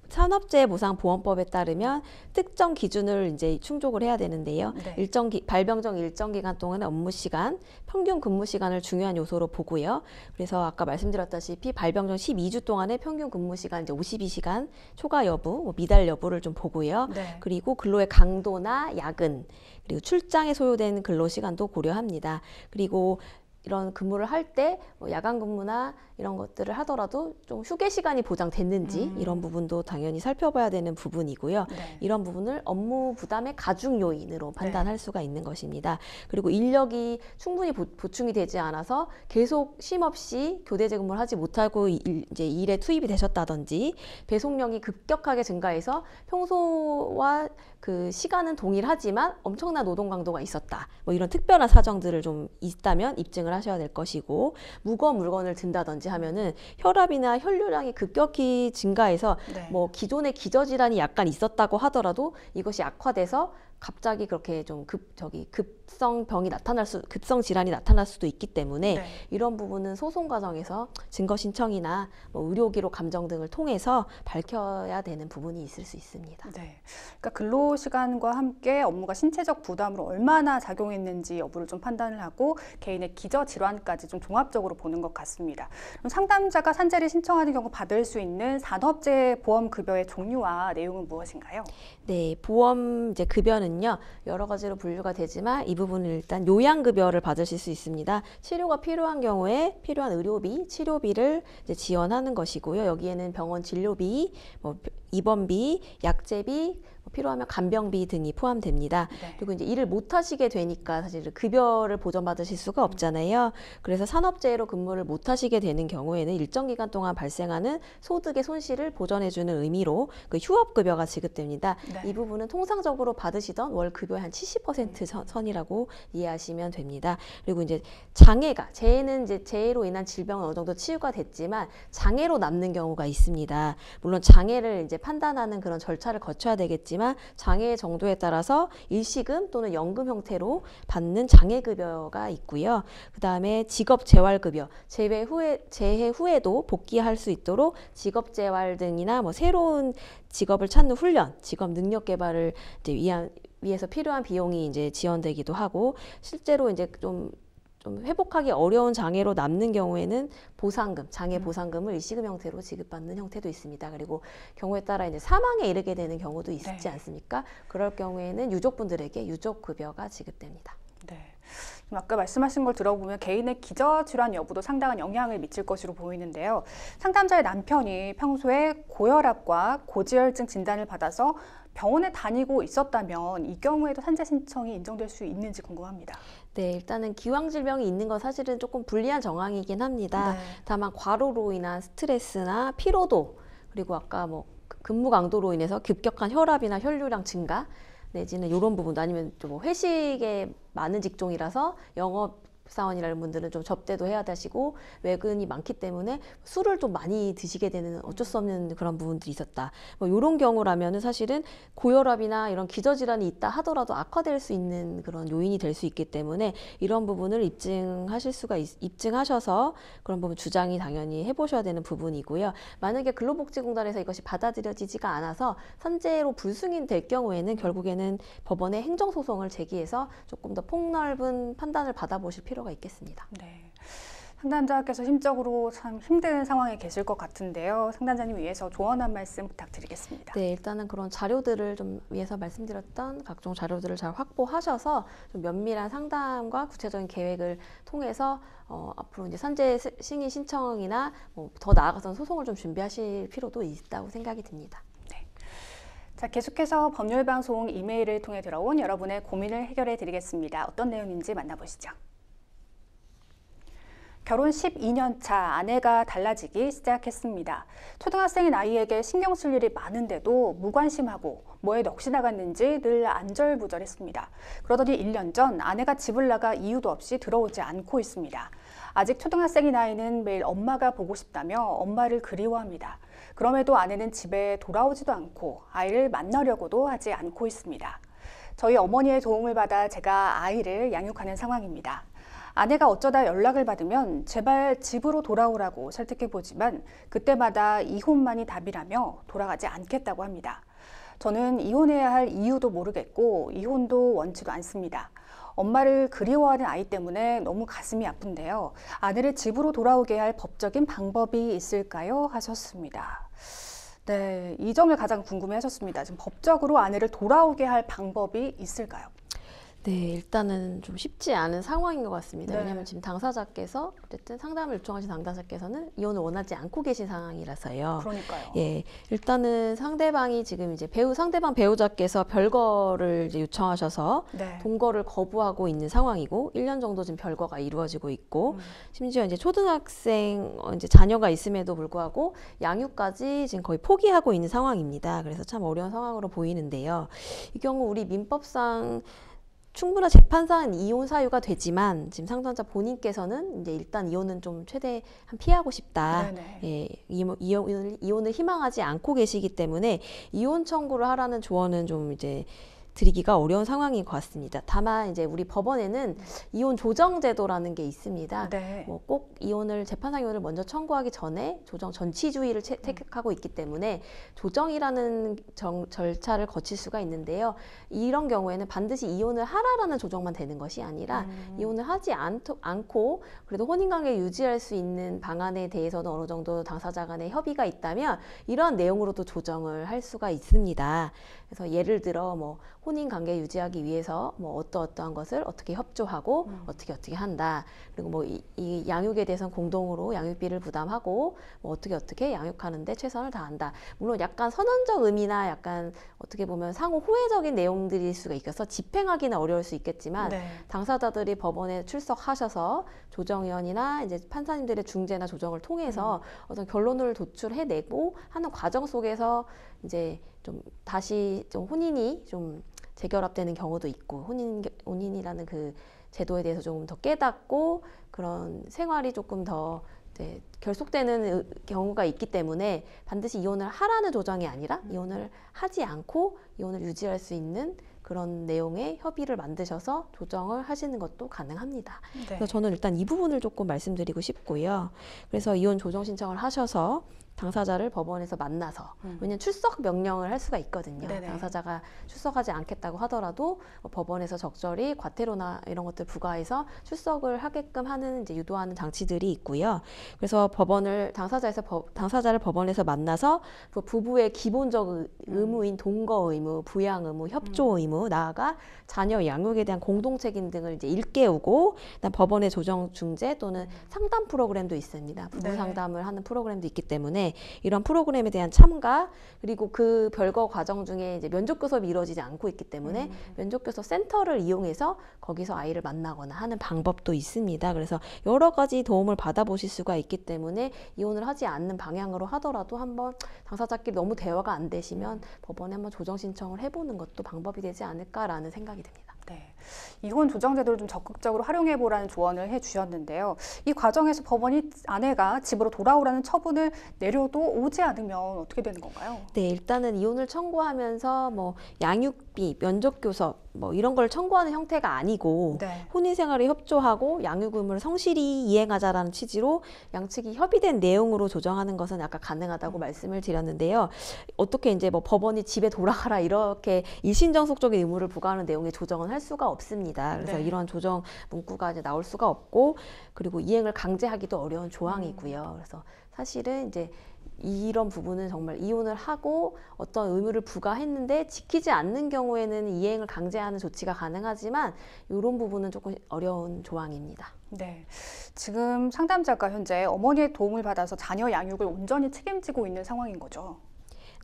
산업재해보상보험법에 따르면 특정 기준을 이제 충족을 해야 되는데요. 네. 발병 일정 기간 동안의 업무 시간, 평균 근무 시간을 중요한 요소로 보고요. 그래서 아까 말씀드렸다시피 발병 전 12주 동안의 평균 근무 시간 이제 52시간 초과 여부, 뭐 미달 여부를 좀 보고요. 네. 그리고 근로의 강도나 야근, 그리고 출장에 소요되는 근로 시간도 고려합니다. 그리고 이런 근무를 할 때 뭐 야간 근무나 이런 것들을 하더라도 좀 휴게 시간이 보장됐는지 이런 부분도 당연히 살펴봐야 되는 부분이고요. 네. 이런 부분을 업무 부담의 가중 요인으로 판단할 수가 있는 것입니다. 그리고 인력이 충분히 보충이 되지 않아서 계속 쉼 없이 교대 재근무를 하지 못하고 이제 일에 투입이 되셨다든지 배송량이 급격하게 증가해서 평소와 그 시간은 동일하지만 엄청난 노동 강도가 있었다. 뭐 이런 특별한 사정들을 좀 있다면 입증을 하셔야 될 것이고, 무거운 물건을 든다든지 하면은 혈압이나 혈류량이 급격히 증가해서 네. 뭐 기존의 기저질환이 약간 있었다고 하더라도 이것이 악화돼서 갑자기 그렇게 좀 급성 질환이 나타날 수도 있기 때문에 네. 이런 부분은 소송 과정에서 증거 신청이나 뭐 의료기록 감정 등을 통해서 밝혀야 되는 부분이 있을 수 있습니다. 네. 그러니까 근로 시간과 함께 업무가 신체적 부담으로 얼마나 작용했는지 여부를 좀 판단을 하고 개인의 기저 질환까지 좀 종합적으로 보는 것 같습니다. 그럼 상담자가 산재를 신청하는 경우 받을 수 있는 산업재해 보험 급여의 종류와 내용은 무엇인가요? 네, 보험 이제 급여는요 여러 가지로 분류가 되지만 이 부분은 일단 요양급여를 받으실 수 있습니다. 치료가 필요한 경우에 필요한 의료비, 치료비를 이제 지원하는 것이고요. 여기에는 병원 진료비, 뭐 입원비, 약제비, 필요하면 간병비 등이 포함됩니다. 네. 그리고 이제 일을 못 하시게 되니까 사실 급여를 보전받으실 수가 없잖아요. 그래서 산업재해로 근무를 못 하시게 되는 경우에는 일정 기간 동안 발생하는 소득의 손실을 보전해주는 의미로 그 휴업급여가 지급됩니다. 네. 이 부분은 통상적으로 받으시던 월 급여의 한 70% 선이라고 이해하시면 됩니다. 그리고 이제 재해는 이제 재해로 인한 질병은 어느 정도 치유가 됐지만 장애로 남는 경우가 있습니다. 물론 장애를 이제 판단하는 그런 절차를 거쳐야 되겠지만 장애 정도에 따라서 일시금 또는 연금 형태로 받는 장애급여가 있고요. 그 다음에 직업재활급여, 재해 후에도 복귀할 수 있도록 직업재활 등이나 뭐 새로운 직업을 찾는 훈련, 직업 능력 개발을 이제 위해서 필요한 비용이 이제 지원되기도 하고 실제로 이제 좀 회복하기 어려운 장애로 남는 경우에는 보상금, 장애 보상금을 일시금 형태로 지급받는 형태도 있습니다. 그리고 경우에 따라 이제 사망에 이르게 되는 경우도 있지 네. 않습니까? 그럴 경우에는 유족분들에게 유족급여가 지급됩니다. 네. 아까 말씀하신 걸 들어보면 개인의 기저질환 여부도 상당한 영향을 미칠 것으로 보이는데요. 상담자의 남편이 평소에 고혈압과 고지혈증 진단을 받아서 병원에 다니고 있었다면 이 경우에도 산재 신청이 인정될 수 있는지 궁금합니다. 네, 일단은 기왕질병이 있는 건 사실은 조금 불리한 정황이긴 합니다. 네. 다만 과로로 인한 스트레스나 피로도 그리고 아까 뭐 근무 강도로 인해서 급격한 혈압이나 혈류량 증가 내지는 이런 부분도 아니면 좀 뭐 회식에 많은 직종이라서 영업사원이라는 분들은 좀 접대도 해야 되시고 외근이 많기 때문에 술을 좀 많이 드시게 되는 어쩔 수 없는 그런 부분들이 있었다. 뭐 이런 경우라면은 사실은 고혈압이나 이런 기저질환이 있다 하더라도 악화될 수 있는 그런 요인이 될 수 있기 때문에 이런 부분을 입증하셔서 그런 부분 주장이 당연히 해보셔야 되는 부분이고요. 만약에 근로복지공단에서 이것이 받아들여지지가 않아서 산재로 불승인 될 경우에는 결국에는 법원에 행정소송을 제기해서 조금 더 폭넓은 판단을 받아보실 필요가 있겠습니다. 네. 상담자께서 심적으로 참 힘든 상황에 계실 것 같은데요. 상담자님 위해서 조언 한 말씀 부탁드리겠습니다. 네, 일단은 그런 자료들을 좀 위에서 말씀드렸던 각종 자료들을 잘 확보하셔서 좀 면밀한 상담과 구체적인 계획을 통해서 앞으로 이제 산재 승인 신청이나 뭐 더 나아가서는 소송을 좀 준비하실 필요도 있다고 생각이 듭니다. 자, 계속해서 법률방송 이메일을 통해 들어온 여러분의 고민을 해결해 드리겠습니다. 어떤 내용인지 만나보시죠. 결혼 12년 차 아내가 달라지기 시작했습니다. 초등학생인 아이에게 신경 쓸 일이 많은데도 무관심하고 뭐에 넋이 나갔는지 늘 안절부절했습니다. 그러더니 1년 전 아내가 집을 나가 이유도 없이 들어오지 않고 있습니다. 아직 초등학생인 아이는 매일 엄마가 보고 싶다며 엄마를 그리워합니다. 그럼에도 아내는 집에 돌아오지도 않고 아이를 만나려고도 하지 않고 있습니다. 저희 어머니의 도움을 받아 제가 아이를 양육하는 상황입니다. 아내가 어쩌다 연락을 받으면 제발 집으로 돌아오라고 설득해보지만 그때마다 이혼만이 답이라며 돌아가지 않겠다고 합니다. 저는 이혼해야 할 이유도 모르겠고 이혼도 원치도 않습니다. 엄마를 그리워하는 아이 때문에 너무 가슴이 아픈데요. 아내를 집으로 돌아오게 할 법적인 방법이 있을까요? 하셨습니다. 네, 이 점을 가장 궁금해 하셨습니다. 지금 법적으로 아내를 돌아오게 할 방법이 있을까요? 네, 일단은 좀 쉽지 않은 상황인 것 같습니다. 네. 왜냐하면 지금 당사자께서 어쨌든 상담을 요청하신 당사자께서는 이혼을 원하지 않고 계신 상황이라서요. 그러니까요. 예, 일단은 상대방이 지금 이제 상대방 배우자께서 별거를 이제 요청하셔서 네. 동거를 거부하고 있는 상황이고 1년 정도 지금 별거가 이루어지고 있고 심지어 이제 초등학생 이제 자녀가 있음에도 불구하고 양육까지 지금 거의 포기하고 있는 상황입니다. 그래서 참 어려운 상황으로 보이는데요. 이 경우 우리 민법상 충분한 재판상은 이혼 사유가 되지만 지금 상담자 본인께서는 이제 일단 이혼은 좀 최대한 피하고 싶다. 네네. 예, 이혼을 희망하지 않고 계시기 때문에 이혼 청구를 하라는 조언은 좀 이제 드리기가 어려운 상황인 것 같습니다. 다만 이제 우리 법원에는 이혼 조정 제도라는 게 있습니다. 네. 뭐 꼭 이혼을 재판상 이혼을 먼저 청구하기 전에 조정 전치주의를 택하고 있기 때문에 조정이라는 절차를 거칠 수가 있는데요. 이런 경우에는 반드시 이혼을 하라라는 조정만 되는 것이 아니라 이혼을 하지 않고 그래도 혼인관계 유지할 수 있는 방안에 대해서는 어느 정도 당사자 간의 협의가 있다면 이러한 내용으로도 조정을 할 수가 있습니다. 그래서 예를 들어 뭐 혼인 관계 유지하기 위해서 뭐 어떠한 것을 어떻게 협조하고 어떻게 한다. 그리고 뭐 이 양육에 대해서는 공동으로 양육비를 부담하고 뭐 어떻게 양육하는데 최선을 다한다. 물론 약간 선언적 의미나 약간 어떻게 보면 상호 후회적인 내용들일 수가 있어서 집행하기는 어려울 수 있겠지만 네. 당사자들이 법원에 출석하셔서 조정위원이나 이제 판사님들의 중재나 조정을 통해서 어떤 결론을 도출해내고 하는 과정 속에서 이제 좀 다시 좀 혼인이 좀 재결합되는 경우도 있고 혼인이라는 그 제도에 대해서 조금 더 깨닫고 그런 생활이 조금 더 결속되는 경우가 있기 때문에 반드시 이혼을 하라는 조정이 아니라 이혼을 하지 않고 이혼을 유지할 수 있는 그런 내용의 협의를 만드셔서 조정을 하시는 것도 가능합니다. 네. 그래서 저는 일단 이 부분을 조금 말씀드리고 싶고요. 그래서 이혼 조정 신청을 하셔서 당사자를 법원에서 만나서 왜냐하면 출석 명령을 할 수가 있거든요. 네네. 당사자가 출석하지 않겠다고 하더라도 법원에서 적절히 과태료나 이런 것들 부과해서 출석을 하게끔 하는 이제 유도하는 장치들이 있고요. 그래서 당사자를 법원에서 만나서 부부의 기본적 의무인 동거 의무, 부양 의무, 협조 의무, 나아가 자녀 양육에 대한 공동 책임 등을 이제 일깨우고 법원의 조정 중재 또는 상담 프로그램도 있습니다. 부부 네. 상담을 하는 프로그램도 있기 때문에 이런 프로그램에 대한 참가 그리고 그 별거 과정 중에 이제 면접 교섭이 이루어지지 않고 있기 때문에 면접 교섭 센터를 이용해서 거기서 아이를 만나거나 하는 방법도 있습니다. 그래서 여러 가지 도움을 받아보실 수가 있기 때문에 이혼을 하지 않는 방향으로 하더라도 한번 당사자끼리 너무 대화가 안 되시면 법원에 한번 조정 신청을 해보는 것도 방법이 되지 않을까라는 생각이 듭니다. 네. 이혼 조정 제도를 좀 적극적으로 활용해 보라는 조언을 해 주셨는데요. 이 과정에서 법원이 아내가 집으로 돌아오라는 처분을 내려도 오지 않으면 어떻게 되는 건가요? 네, 일단은 이혼을 청구하면서 뭐 양육비, 면접교섭 뭐 이런 걸 청구하는 형태가 아니고 네. 혼인 생활에 협조하고 양육 의무를 성실히 이행하자라는 취지로 양측이 협의된 내용으로 조정하는 것은 아까 가능하다고 말씀을 드렸는데요. 어떻게 이제 뭐 법원이 집에 돌아가라 이렇게 일신정속적인 의무를 부과하는 내용의 조정은 할 수가 없습니다. 그래서 네. 이러한 조정 문구가 이제 나올 수가 없고 그리고 이행을 강제하기도 어려운 조항이고요. 그래서 사실은 이제 이런 부분은 정말 이혼을 하고 어떤 의무를 부과했는데 지키지 않는 경우에는 이행을 강제하는 조치가 가능하지만 이런 부분은 조금 어려운 조항입니다. 네. 지금 상담자가 현재 어머니의 도움을 받아서 자녀 양육을 온전히 책임지고 있는 상황인 거죠.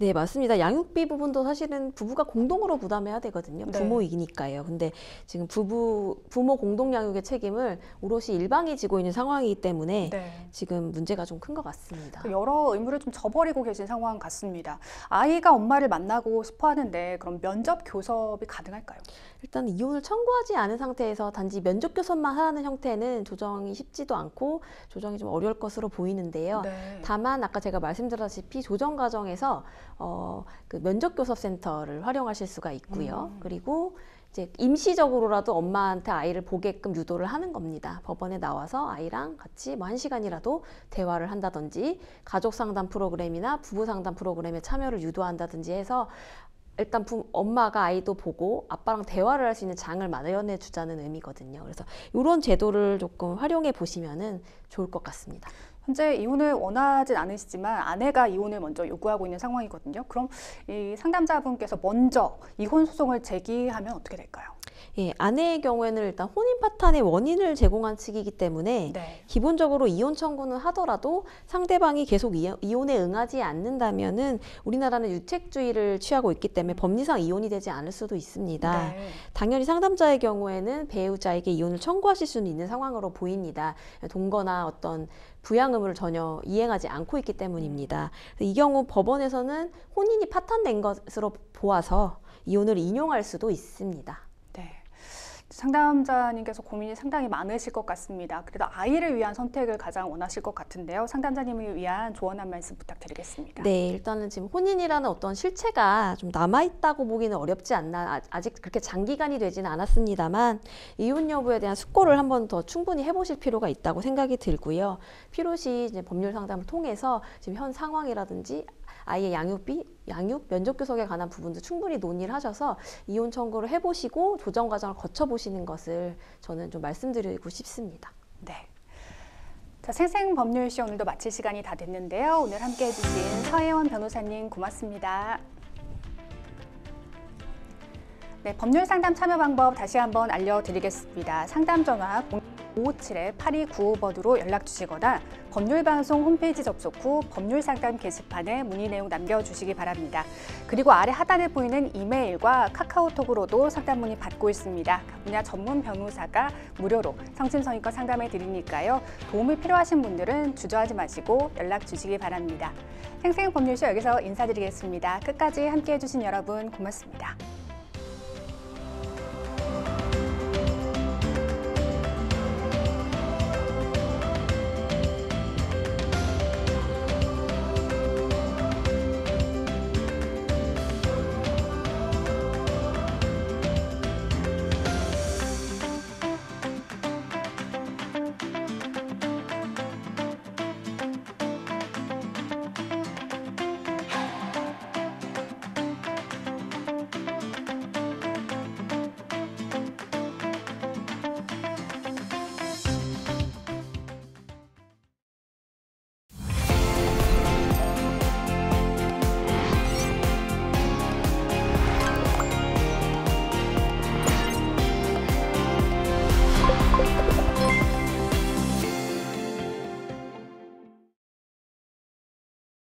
네, 맞습니다. 양육비 부분도 사실은 부부가 공동으로 부담해야 되거든요. 네. 부모이기니까요. 근데 지금 부모 공동 양육의 책임을 오롯이 일방이 지고 있는 상황이기 때문에 네. 지금 문제가 좀 큰 것 같습니다. 여러 의무를 좀 저버리고 계신 상황 같습니다. 아이가 엄마를 만나고 싶어 하는데 그럼 면접 교섭이 가능할까요? 일단 이혼을 청구하지 않은 상태에서 단지 면접 교섭만 하는 형태는 조정이 쉽지도 않고 조정이 좀 어려울 것으로 보이는데요. 네. 다만 아까 제가 말씀드렸다시피 조정 과정에서 그 면접 교섭 센터를 활용하실 수가 있고요. 그리고 이제 임시적으로라도 엄마한테 아이를 보게끔 유도를 하는 겁니다. 법원에 나와서 아이랑 같이 뭐 1시간이라도 대화를 한다든지 가족 상담 프로그램이나 부부 상담 프로그램에 참여를 유도한다든지 해서 일단 엄마가 아이도 보고 아빠랑 대화를 할 수 있는 장을 마련해 주자는 의미거든요. 그래서 이런 제도를 조금 활용해 보시면은 좋을 것 같습니다. 현재 이혼을 원하진 않으시지만 아내가 이혼을 먼저 요구하고 있는 상황이거든요. 그럼 이 상담자분께서 먼저 이혼 소송을 제기하면 어떻게 될까요? 예, 아내의 경우에는 일단 혼인 파탄의 원인을 제공한 측이기 때문에 네. 기본적으로 이혼 청구는 하더라도 상대방이 계속 이혼에 응하지 않는다면은 우리나라는 유책주의를 취하고 있기 때문에 법리상 이혼이 되지 않을 수도 있습니다. 네. 당연히 상담자의 경우에는 배우자에게 이혼을 청구하실 수는 있는 상황으로 보입니다. 동거나 어떤 부양 의무를 전혀 이행하지 않고 있기 때문입니다. 이 경우 법원에서는 혼인이 파탄된 것으로 보아서 이혼을 인용할 수도 있습니다. 네. 상담자님께서 고민이 상당히 많으실 것 같습니다. 그래도 아이를 위한 선택을 가장 원하실 것 같은데요. 상담자님을 위한 조언 한 말씀 부탁드리겠습니다. 네, 일단은 지금 혼인이라는 어떤 실체가 좀 남아있다고 보기는 어렵지 않나, 아직 그렇게 장기간이 되지는 않았습니다만 이혼 여부에 대한 숙고를 한 번 더 충분히 해보실 필요가 있다고 생각이 들고요. 필요시 이제 법률 상담을 통해서 지금 현 상황이라든지 아이의 양육비, 면접 교섭에 관한 부분도 충분히 논의를 하셔서 이혼 청구를 해보시고 조정 과정을 거쳐보시는 것을 저는 좀 말씀드리고 싶습니다. 네. 자, 생생법률쇼 오늘도 마칠 시간이 다 됐는데요. 오늘 함께 해주신 서혜원 변호사님 고맙습니다. 네, 법률 상담 참여 방법 다시 한번 알려드리겠습니다. 상담 전화 557-8295번으로 연락 주시거나 법률방송 홈페이지 접속 후 법률 상담 게시판에 문의 내용 남겨주시기 바랍니다. 그리고 아래 하단에 보이는 이메일과 카카오톡으로도 상담 문의 받고 있습니다. 각 분야 전문 변호사가 무료로 성심성의껏 상담해 드리니까요. 도움이 필요하신 분들은 주저하지 마시고 연락 주시기 바랍니다. 생생법률쇼 여기서 인사드리겠습니다. 끝까지 함께해 주신 여러분 고맙습니다.